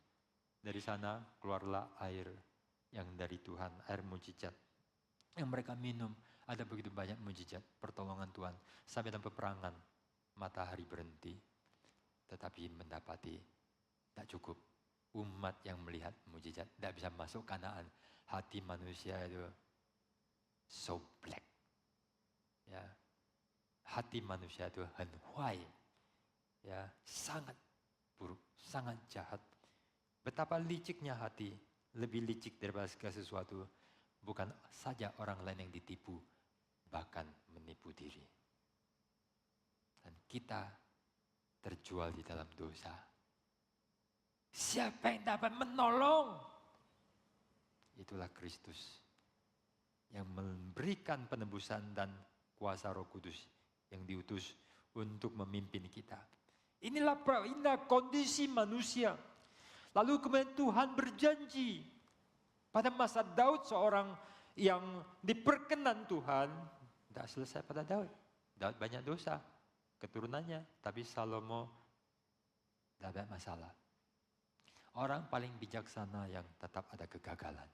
Dari sana keluarlah air yang dari Tuhan, air mujizat. Yang mereka minum, ada begitu banyak mujizat, pertolongan Tuhan. Sampai dalam peperangan, matahari berhenti. Tetapi mendapati, tak cukup. Umat yang melihat mujizat, tidak bisa masuk Kanaan. Hati manusia itu so black. Ya, hati manusia itu henhuai, ya, sangat buruk, sangat jahat. Betapa liciknya hati, lebih licik daripada segala sesuatu. Bukan saja orang lain yang ditipu, bahkan menipu diri. Dan kita terjual di dalam dosa. Siapa yang dapat menolong? Itulah Kristus yang memberikan penebusan dan kuasa Roh Kudus yang diutus untuk memimpin kita. Inilah kondisi manusia. Lalu kemudian Tuhan berjanji pada masa Daud, seorang yang diperkenan Tuhan. Tidak selesai pada Daud. Daud banyak dosa keturunannya, tapi Salomo tidak ada masalah. Orang paling bijaksana yang tetap ada kegagalan.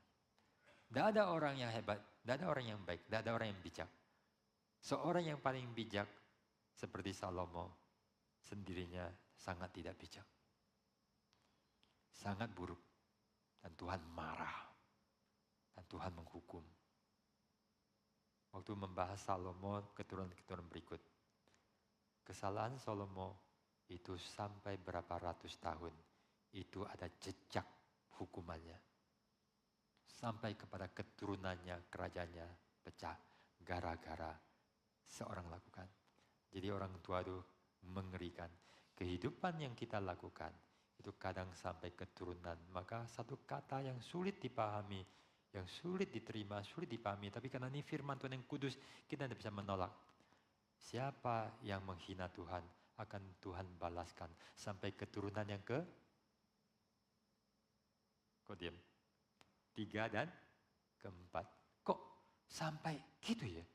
Tidak ada orang yang hebat, tidak ada orang yang baik, tidak ada orang yang bijak. Seorang yang paling bijak seperti Salomo sendirinya sangat tidak bijak. Sangat buruk. Dan Tuhan marah. Dan Tuhan menghukum. Waktu membahas Salomo, keturunan-keturunan berikut. Kesalahan Salomo itu sampai berapa ratus tahun. Itu ada jejak hukumannya. Sampai kepada keturunannya, kerajaannya pecah. Gara-gara seorang lakukan. Jadi orang tua itu mengerikan. Kehidupan yang kita lakukan itu kadang sampai keturunan. Maka satu kata yang sulit dipahami, yang sulit diterima, sulit dipahami. Tapi karena ini firman Tuhan yang kudus, kita tidak bisa menolak. Siapa yang menghina Tuhan, akan Tuhan balaskan. Sampai keturunan yang kok diam? 3 dan keempat. Kok sampai gitu ya?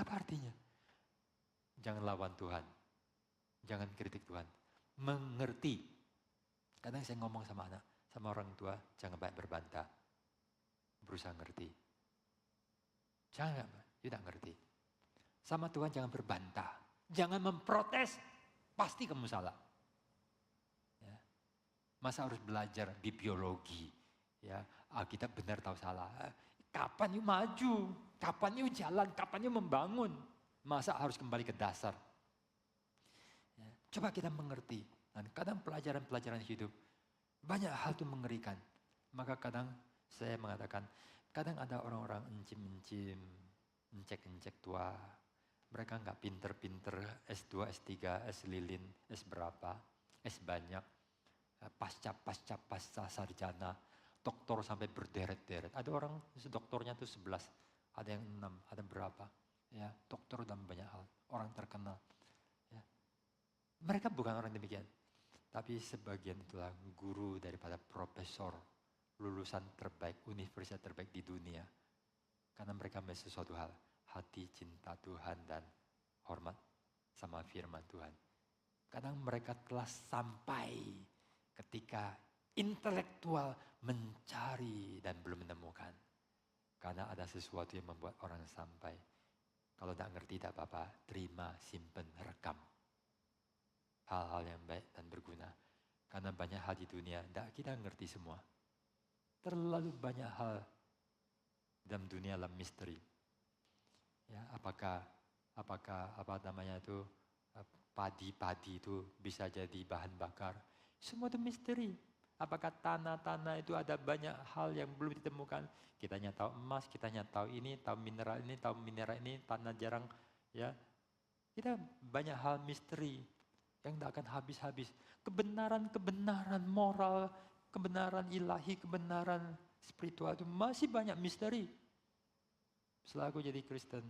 Apa artinya? Jangan lawan Tuhan. Jangan kritik Tuhan. Mengerti. Kadang saya ngomong sama anak, sama orang tua, jangan banyak berbantah. Berusaha ngerti. Jangan, tidak ngerti. Sama Tuhan jangan berbantah. Jangan memprotes. Pasti kamu salah. Ya. Masa harus belajar di biologi? Ya, kita benar tahu salah. Kapan yuk maju? Kapan yuk jalan? Kapan yuk membangun? Masa harus kembali ke dasar? Ya, coba kita mengerti. Dan kadang pelajaran-pelajaran hidup, banyak hal itu mengerikan. Maka kadang saya mengatakan, kadang ada orang-orang encim-encim, encek-encek tua. Mereka enggak pinter-pinter, S2, S3, S lilin, S berapa, S banyak. Pasca sarjana, doktor sampai berderet-deret. Ada orang doktornya itu 11, ada yang 6, ada berapa. Ya, dokter dalam banyak hal, orang terkenal. Ya. Mereka bukan orang demikian. Tapi sebagian itulah guru daripada profesor, lulusan terbaik, universitas terbaik di dunia. Karena mereka memiliki sesuatu hal, hati cinta Tuhan dan hormat sama firman Tuhan. Kadang mereka telah sampai ketika intelektual mencari dan belum menemukan. Karena ada sesuatu yang membuat orang sampai. Kalau tidak ngerti tidak apa-apa, terima, simpen, rekam. Hal-hal yang baik dan berguna. Karena banyak hal di dunia, tidak kita ngerti semua. Terlalu banyak hal dalam dunia dalam misteri. Ya, apakah apa namanya itu padi itu bisa jadi bahan bakar? Semua itu misteri. Apakah tanah-tanah itu ada banyak hal yang belum ditemukan? Kita hanya tahu emas, kita hanya tahu ini, tahu mineral ini, tanah jarang. Ya, kita banyak hal misteri yang tidak akan habis-habis. Kebenaran-kebenaran moral, kebenaran ilahi, kebenaran spiritual itu masih banyak misteri. Setelah aku jadi Kristen,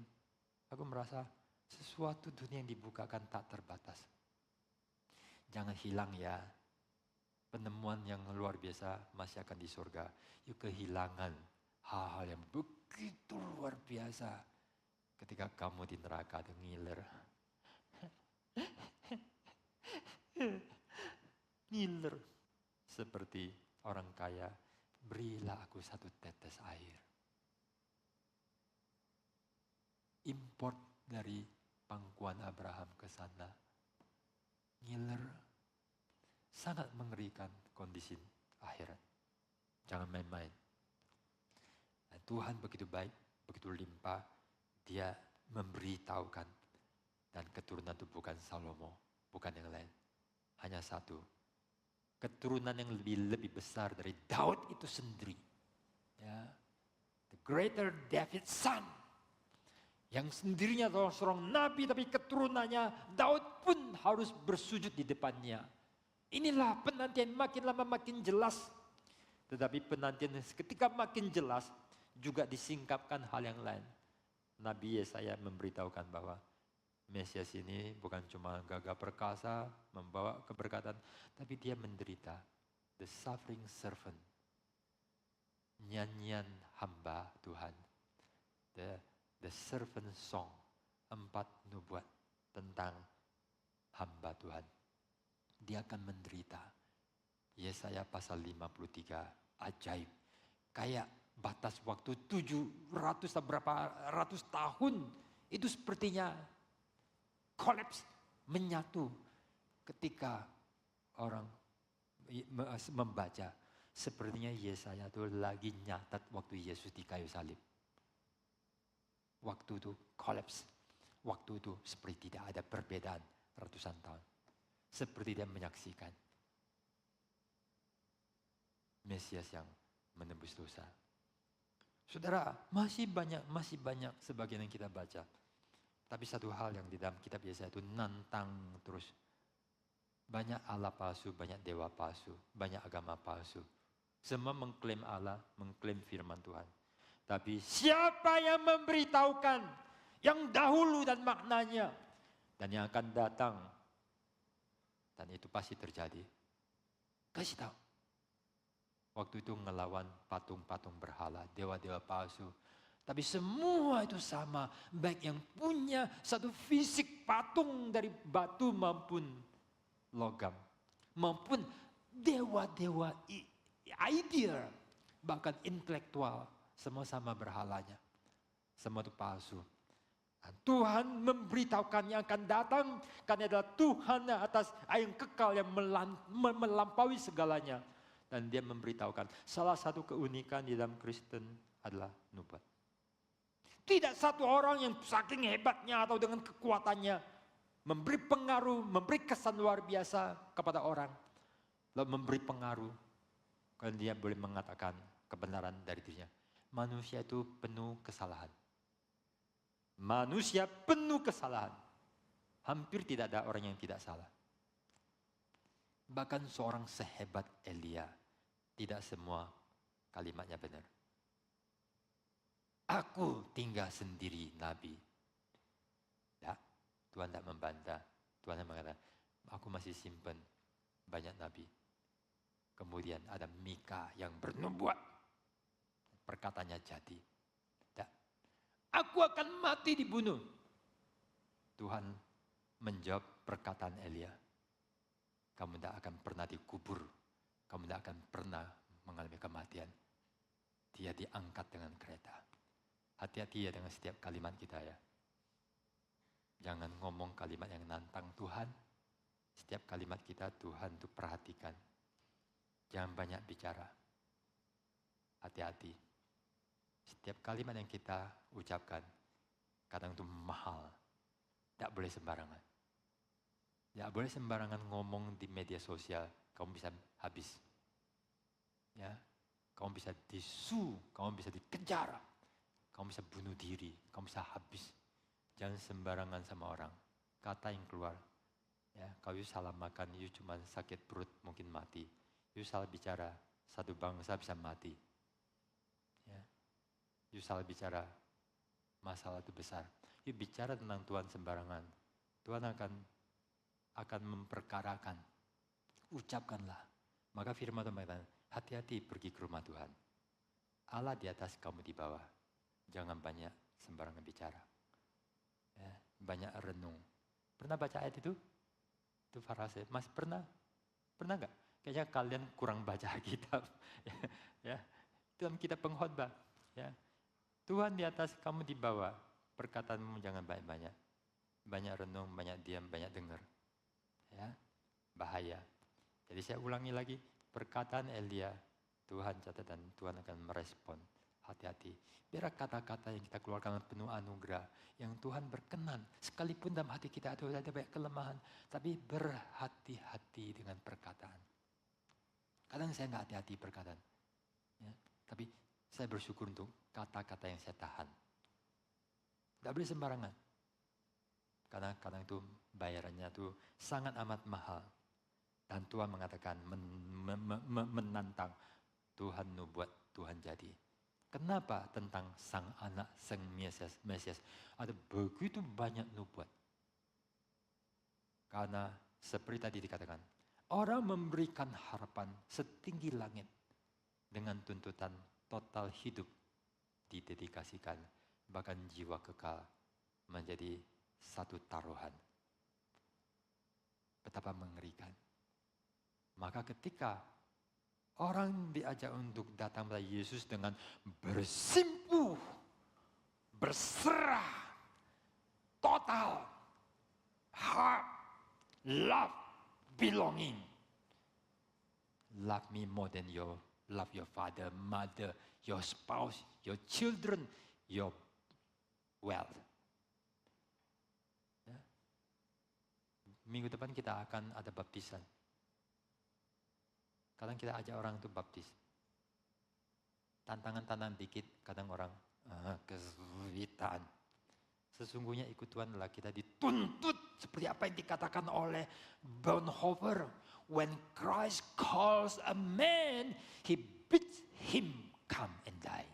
aku merasa sesuatu dunia yang dibukakan tak terbatas. Jangan hilang ya. Penemuan yang luar biasa masih akan di surga. Yuk kehilangan hal-hal yang begitu luar biasa. Ketika kamu di neraka ada ngiler. Ngiler. Seperti orang kaya, berilah aku satu tetes air. Import dari pangkuan Abraham ke sana. Ngiler. Sangat mengerikan kondisi akhirat. Jangan main-main. Dan Tuhan begitu baik, begitu limpah. Dia memberitahukan. Dan keturunan itu bukan Salomo, bukan yang lain. Hanya satu. Keturunan yang lebih besar dari Daud itu sendiri. Ya. The greater David's son. Yang sendirinya seorang nabi tapi keturunannya Daud pun harus bersujud di depannya. Inilah penantian makin lama makin jelas. Tetapi penantian ketika makin jelas juga disingkapkan hal yang lain. Nabi Yesaya memberitahukan bahwa Mesias ini bukan cuma gagah perkasa, membawa keberkatan, tapi dia menderita. The suffering servant. Nyanyian hamba Tuhan. The servant song. 4 nubuat tentang hamba Tuhan. Dia akan menderita. Yesaya pasal 53, ajaib. Kayak batas waktu 700 atau berapa ratus tahun. Itu sepertinya kolaps, menyatu. Ketika orang membaca, sepertinya Yesaya itu lagi nyatat waktu Yesus di kayu salib. Waktu itu kolaps. Waktu itu seperti tidak ada perbedaan ratusan tahun. Seperti dia menyaksikan Mesias yang menebus dosa. Saudara, masih banyak sebagian yang kita baca. Tapi satu hal yang di dalam kitab Yesaya itu nantang terus. Banyak Allah palsu, banyak dewa palsu, banyak agama palsu. Semua mengklaim Allah, mengklaim firman Tuhan. Tapi siapa yang memberitahukan yang dahulu dan maknanya dan yang akan datang? Dan itu pasti terjadi. Kasih tahu. Waktu itu ngelawan patung-patung berhala, dewa-dewa palsu. Tapi semua itu sama. Baik yang punya satu fisik patung dari batu maupun logam. Maupun dewa-dewa idea. Bahkan intelektual. Semua sama berhalanya. Semua itu palsu. Tuhan memberitahukan yang akan datang karena adalah Tuhan atas yang kekal yang melampaui segalanya. Dan dia memberitahukan salah satu keunikan di dalam Kristen adalah nubuat. Tidak satu orang yang saking hebatnya atau dengan kekuatannya memberi pengaruh, memberi kesan luar biasa kepada orang. Lalu memberi pengaruh karena dia boleh mengatakan kebenaran dari dirinya. Manusia itu penuh kesalahan. Manusia penuh kesalahan. Hampir tidak ada orang yang tidak salah. Bahkan seorang sehebat Elia, tidak semua kalimatnya benar. Aku tinggal sendiri Nabi. Ya, Tuhan tidak membantah. Tuhan mengatakan, aku masih simpan banyak Nabi. Kemudian ada Mika yang bernubuat. Perkataannya jadi. Aku akan mati dibunuh. Tuhan menjawab perkataan Elia. Kamu tidak akan pernah dikubur. Kamu tidak akan pernah mengalami kematian. Dia diangkat dengan kereta. Hati-hati ya dengan setiap kalimat kita ya. Jangan ngomong kalimat yang nantang Tuhan. Setiap kalimat kita Tuhan tuh perhatikan. Jangan banyak bicara. Hati-hati. Setiap kalimat yang kita ucapkan, kadang itu mahal. Tidak boleh sembarangan. Tidak boleh sembarangan ngomong di media sosial, kamu bisa habis. Ya, kamu bisa kamu bisa dikejar, kamu bisa bunuh diri, kamu bisa habis. Jangan sembarangan sama orang. Kata yang keluar, ya, kalau salah makan, cuma sakit perut, mungkin mati. Salah bicara, satu bangsa bisa mati. Ya, salah bicara, masalah itu besar. Bicara tentang Tuhan sembarangan, Tuhan akan memperkarakan. Ucapkanlah. Maka firman Tuhan mengatakan, hati-hati pergi ke rumah Tuhan. Allah di atas, kamu di bawah. Jangan banyak sembarangan bicara. Ya, banyak renung. Pernah baca ayat itu? Itu frase. Mas pernah? Pernah enggak? Kayaknya kalian kurang baca kitab. Ya, dalam kitab pengkhotbah. Ya, Tuhan di atas, kamu di bawah. Perkataanmu jangan banyak-banyak. Banyak renung, banyak diam, banyak dengar. Ya, bahaya. Jadi saya ulangi lagi, perkataan Elia, Tuhan catatan, Tuhan akan merespon. Hati-hati. Biar kata-kata yang kita keluarkan penuh anugerah, yang Tuhan berkenan. Sekalipun dalam hati kita ada banyak kelemahan, tapi berhati-hati dengan perkataan. Kadang saya nggak hati-hati perkataan. Ya, tapi saya bersyukur untuk kata-kata yang saya tahan. Tidak boleh sembarangan. Karena kadang itu bayarannya itu sangat amat mahal. Dan Tuhan mengatakan, menantang, Tuhan nubuat, Tuhan jadi. Kenapa tentang sang anak, sang Mesias, ada begitu banyak nubuat? Karena seperti tadi dikatakan, orang memberikan harapan setinggi langit dengan tuntutan total hidup didedikasikan, bahkan jiwa kekal menjadi satu taruhan. Betapa mengerikan. Maka ketika orang diajak untuk datang pada Yesus dengan bersimpuh, berserah, total, heart, love, belonging. Love me more than you love your father, mother, your spouse, your children, your wealth. Ya. Minggu depan kita akan ada baptisan. Kadang kita ajak orang untuk baptis. Tantangan-tantangan dikit, kadang orang kesulitan. Sesungguhnya ikut Tuhan adalah kita dituntut seperti apa yang dikatakan oleh Bonhoeffer. When Christ calls a man, he bids him come and die.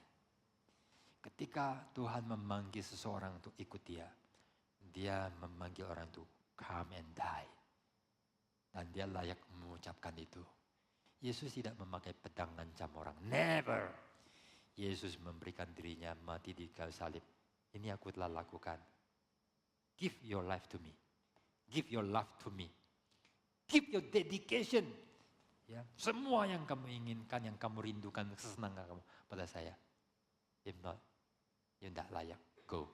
Ketika Tuhan memanggil seseorang untuk ikut dia, dia memanggil orang untuk come and die. Dan dia layak mengucapkan itu. Yesus tidak memakai pedang ngancam orang. Never. Yesus memberikan dirinya mati di kayu salib. Ini aku telah lakukan. Give your life to me. Give your love to me. Give your dedication. Ya, semua yang kamu inginkan, yang kamu rindukan, kesenangan kamu pada saya. If not, you tidak layak. Go.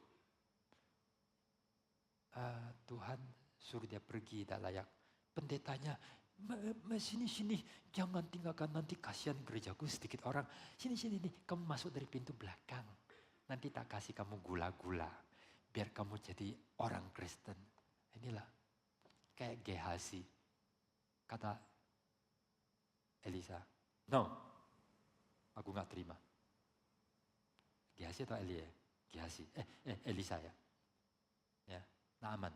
Tuhan suruh dia pergi, tidak layak. Pendetanya, sini, jangan tinggalkan, nanti kasihan gerejaku sedikit orang. Sini, kamu masuk dari pintu belakang. Nanti tak kasih kamu gula-gula, biar kamu jadi orang Kristen. Inilah, kayak Gehazi. Kata Elisa, no, aku gak terima. Gehazi atau Elia? Gehazi, Elisa ya. Ya, Naaman,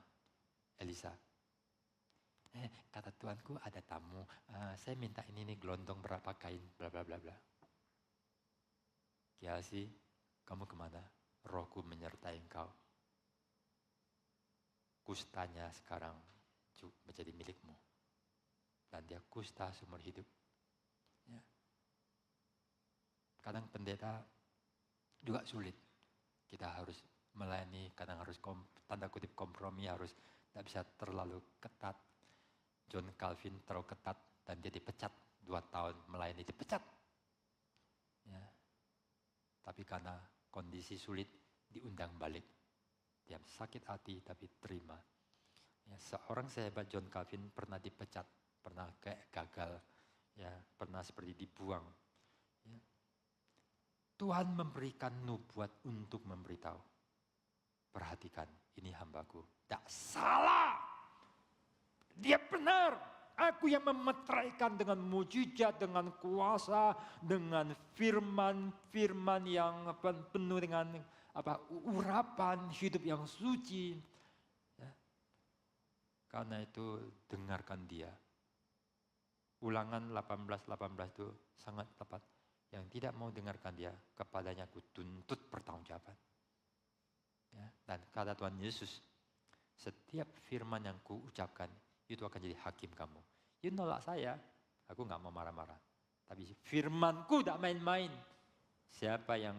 Elisa. Kata Tuanku ada tamu, saya minta ini nih gelondong berapa kain, bla bla bla bla. Gehazi, kamu kemana? Rohku menyertai engkau. Kustanya sekarang menjadi milikmu. Dan dia kusta seumur hidup. Ya. Kadang pendeta juga sulit. Kita harus melayani, kadang harus tanda kutip kompromi, harus tidak bisa terlalu ketat. John Calvin terlalu ketat dan dia dipecat 2 tahun melayani, dipecat. Ya. Tapi karena kondisi sulit diundang balik. Dia sakit hati tapi terima. Ya, seorang sehebat John Calvin pernah dipecat, pernah kayak gagal, ya, pernah seperti dibuang. Ya. Tuhan memberikan nubuat untuk memberitahu. Perhatikan, ini hambaku. Tak salah. Dia benar. Aku yang memeteraikan dengan mujizat, dengan kuasa, dengan firman-firman yang penuh dengan urapan hidup yang suci. Ya. Karena itu dengarkan dia. Ulangan 18:18 itu sangat tepat. Yang tidak mau dengarkan dia, kepadanya aku tuntut pertanggungjawaban. Ya. Dan kata Tuhan Yesus, setiap firman yang kuucapkan itu akan jadi hakim kamu. You nolak saya, aku gak mau marah-marah. Tapi firmanku tak main-main. Siapa yang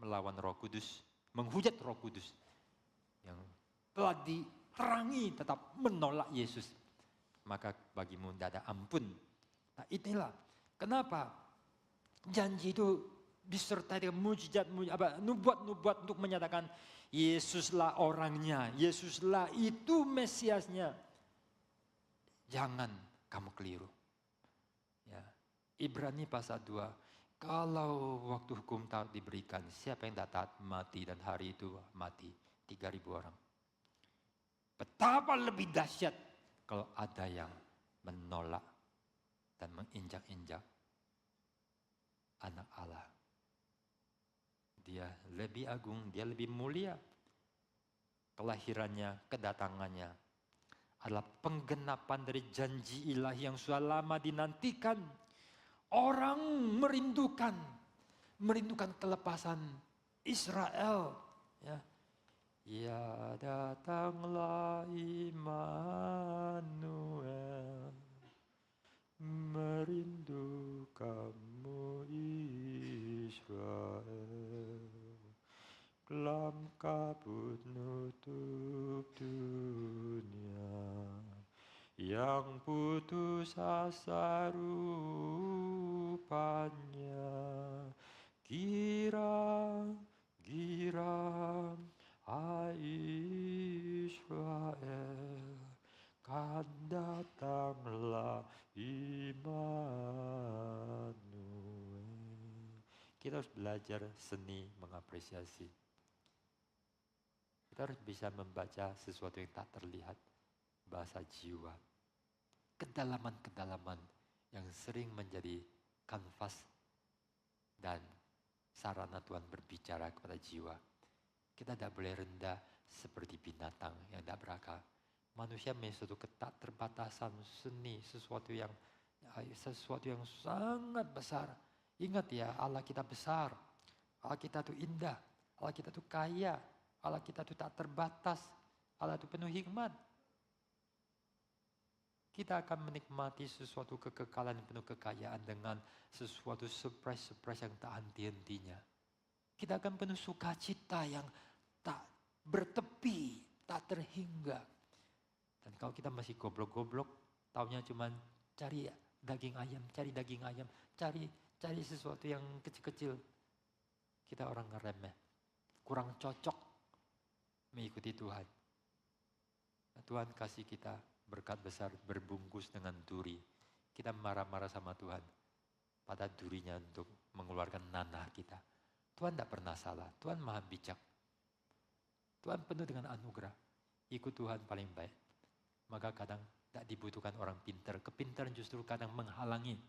melawan Roh Kudus, menghujat Roh Kudus, yang telah diterangi tetap menolak Yesus, maka bagimu tidak ada ampun. Nah inilah kenapa janji itu disertai dengan mujizat, nubuat-nubuat untuk menyatakan Yesuslah orangnya, Yesuslah itu Mesiasnya. Jangan kamu keliru. Ya. Ibrani pasal 2, kalau waktu hukum Taurat diberikan, siapa yang tak taat mati, dan hari itu mati 3.000 orang. Betapa lebih dahsyat kalau ada yang menolak dan menginjak-injak anak Allah. Dia lebih agung, dia lebih mulia. Kelahirannya, kedatangannya adalah penggenapan dari janji ilahi yang sudah lama dinantikan. Orang merindukan kelepasan Israel. Ya, ya datanglah Immanuel, merindu kamu Israel. Kelam kabut nutup dunia, yang putus asa rupanya. Girang hai Israel, kan datanglah Immanuel. Kita harus belajar seni mengapresiasi. Kita harus bisa membaca sesuatu yang tak terlihat, bahasa jiwa. Kedalaman-kedalaman yang sering menjadi kanvas dan sarana Tuhan berbicara kepada jiwa. Kita tidak boleh rendah seperti binatang yang tidak berakal. Manusia memiliki suatu keterbatasan seni, sesuatu yang sangat besar. Ingat ya, Allah kita besar, Allah kita itu indah, Allah kita itu kaya, Allah kita itu tak terbatas, Allah itu penuh hikmat. Kita akan menikmati sesuatu kekekalan yang penuh kekayaan dengan sesuatu surprise yang tak henti-hentinya. Kita akan penuh sukacita yang tak bertepi, tak terhingga. Dan kalau kita masih goblok-goblok, taunya cuma cari daging ayam, cari sesuatu yang kecil-kecil. Kita orang remeh, kurang cocok mengikuti Tuhan. Nah, Tuhan kasih kita berkat besar berbungkus dengan duri. Kita marah-marah sama Tuhan pada durinya untuk mengeluarkan nanah kita. Tuhan tidak pernah salah, Tuhan maha bijak. Tuhan penuh dengan anugerah. Ikut Tuhan paling baik. Maka kadang tidak dibutuhkan orang pintar. Kepintaran justru kadang menghalangi.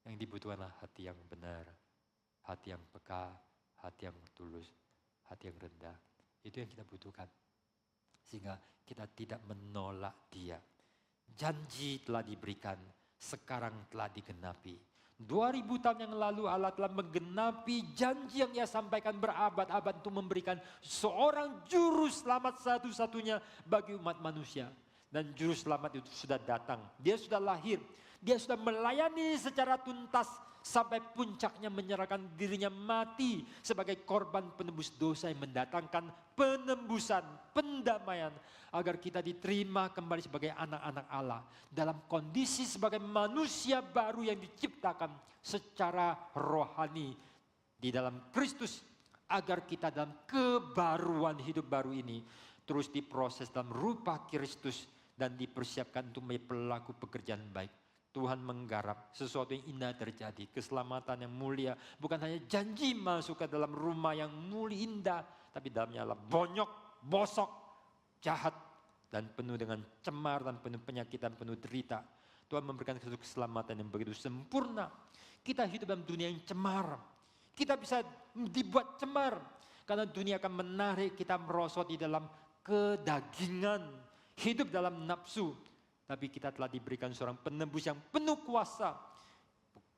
Yang dibutuhkanlah hati yang benar, hati yang peka, hati yang tulus, hati yang rendah. Itu yang kita butuhkan. Sehingga kita tidak menolak Dia. Janji telah diberikan, sekarang telah digenapi. 2000 tahun yang lalu Allah telah menggenapi janji yang Ia sampaikan berabad-abad untuk memberikan seorang juru selamat satu-satunya bagi umat manusia. Dan juru selamat itu sudah datang, Dia sudah lahir, Dia sudah melayani secara tuntas sampai puncaknya menyerahkan dirinya mati sebagai korban penebus dosa yang mendatangkan penembusan, pendamaian agar kita diterima kembali sebagai anak-anak Allah dalam kondisi sebagai manusia baru yang diciptakan secara rohani di dalam Kristus agar kita dalam kebaruan hidup baru ini terus diproses dalam rupa Kristus dan dipersiapkan untuk menjadi pelaku pekerjaan baik. Tuhan menggarap sesuatu yang indah terjadi, keselamatan yang mulia, bukan hanya janji masuk ke dalam rumah yang mulia indah, tapi dalamnya adalah bonyok, bosok, jahat, dan penuh dengan cemar dan penuh penyakit dan penuh derita. Tuhan memberikan satu keselamatan yang begitu sempurna. Kita hidup dalam dunia yang cemar. Kita bisa dibuat cemar karena dunia akan menarik kita merosot di dalam kedagingan, hidup dalam nafsu. Tapi kita telah diberikan seorang penebus yang penuh kuasa.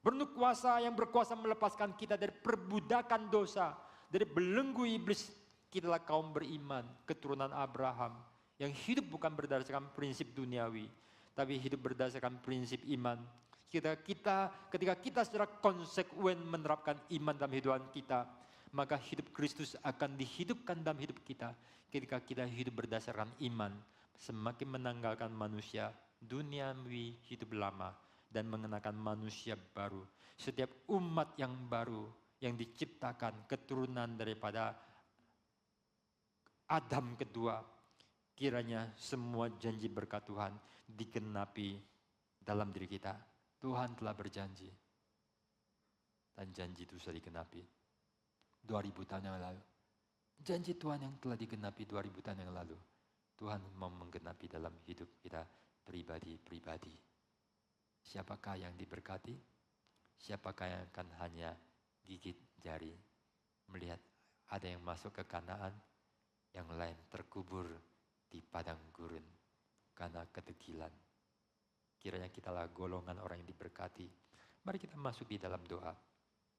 Penuh kuasa yang berkuasa melepaskan kita dari perbudakan dosa, dari belenggu iblis. Kita adalah kaum beriman, keturunan Abraham, yang hidup bukan berdasarkan prinsip duniawi, tapi hidup berdasarkan prinsip iman. Ketika kita secara konsekuen menerapkan iman dalam hidupan kita, maka hidup Kristus akan dihidupkan dalam hidup kita. Ketika kita hidup berdasarkan iman, semakin menanggalkan manusia duniawi hidup lama dan mengenakan manusia baru. Setiap umat yang baru yang diciptakan keturunan daripada Adam kedua, kiranya semua janji berkat Tuhan digenapi dalam diri kita. Tuhan telah berjanji dan janji itu sudah digenapi 2000 tahun yang lalu. Janji Tuhan yang telah digenapi 2000 tahun yang lalu, Tuhan mau menggenapi dalam hidup kita pribadi-pribadi. Siapakah yang diberkati? Siapakah yang akan hanya gigit jari melihat ada yang masuk ke Kanaan, yang lain terkubur di padang gurun karena kedegilan. Kiranya kita lah golongan orang yang diberkati. Mari kita masuk di dalam doa.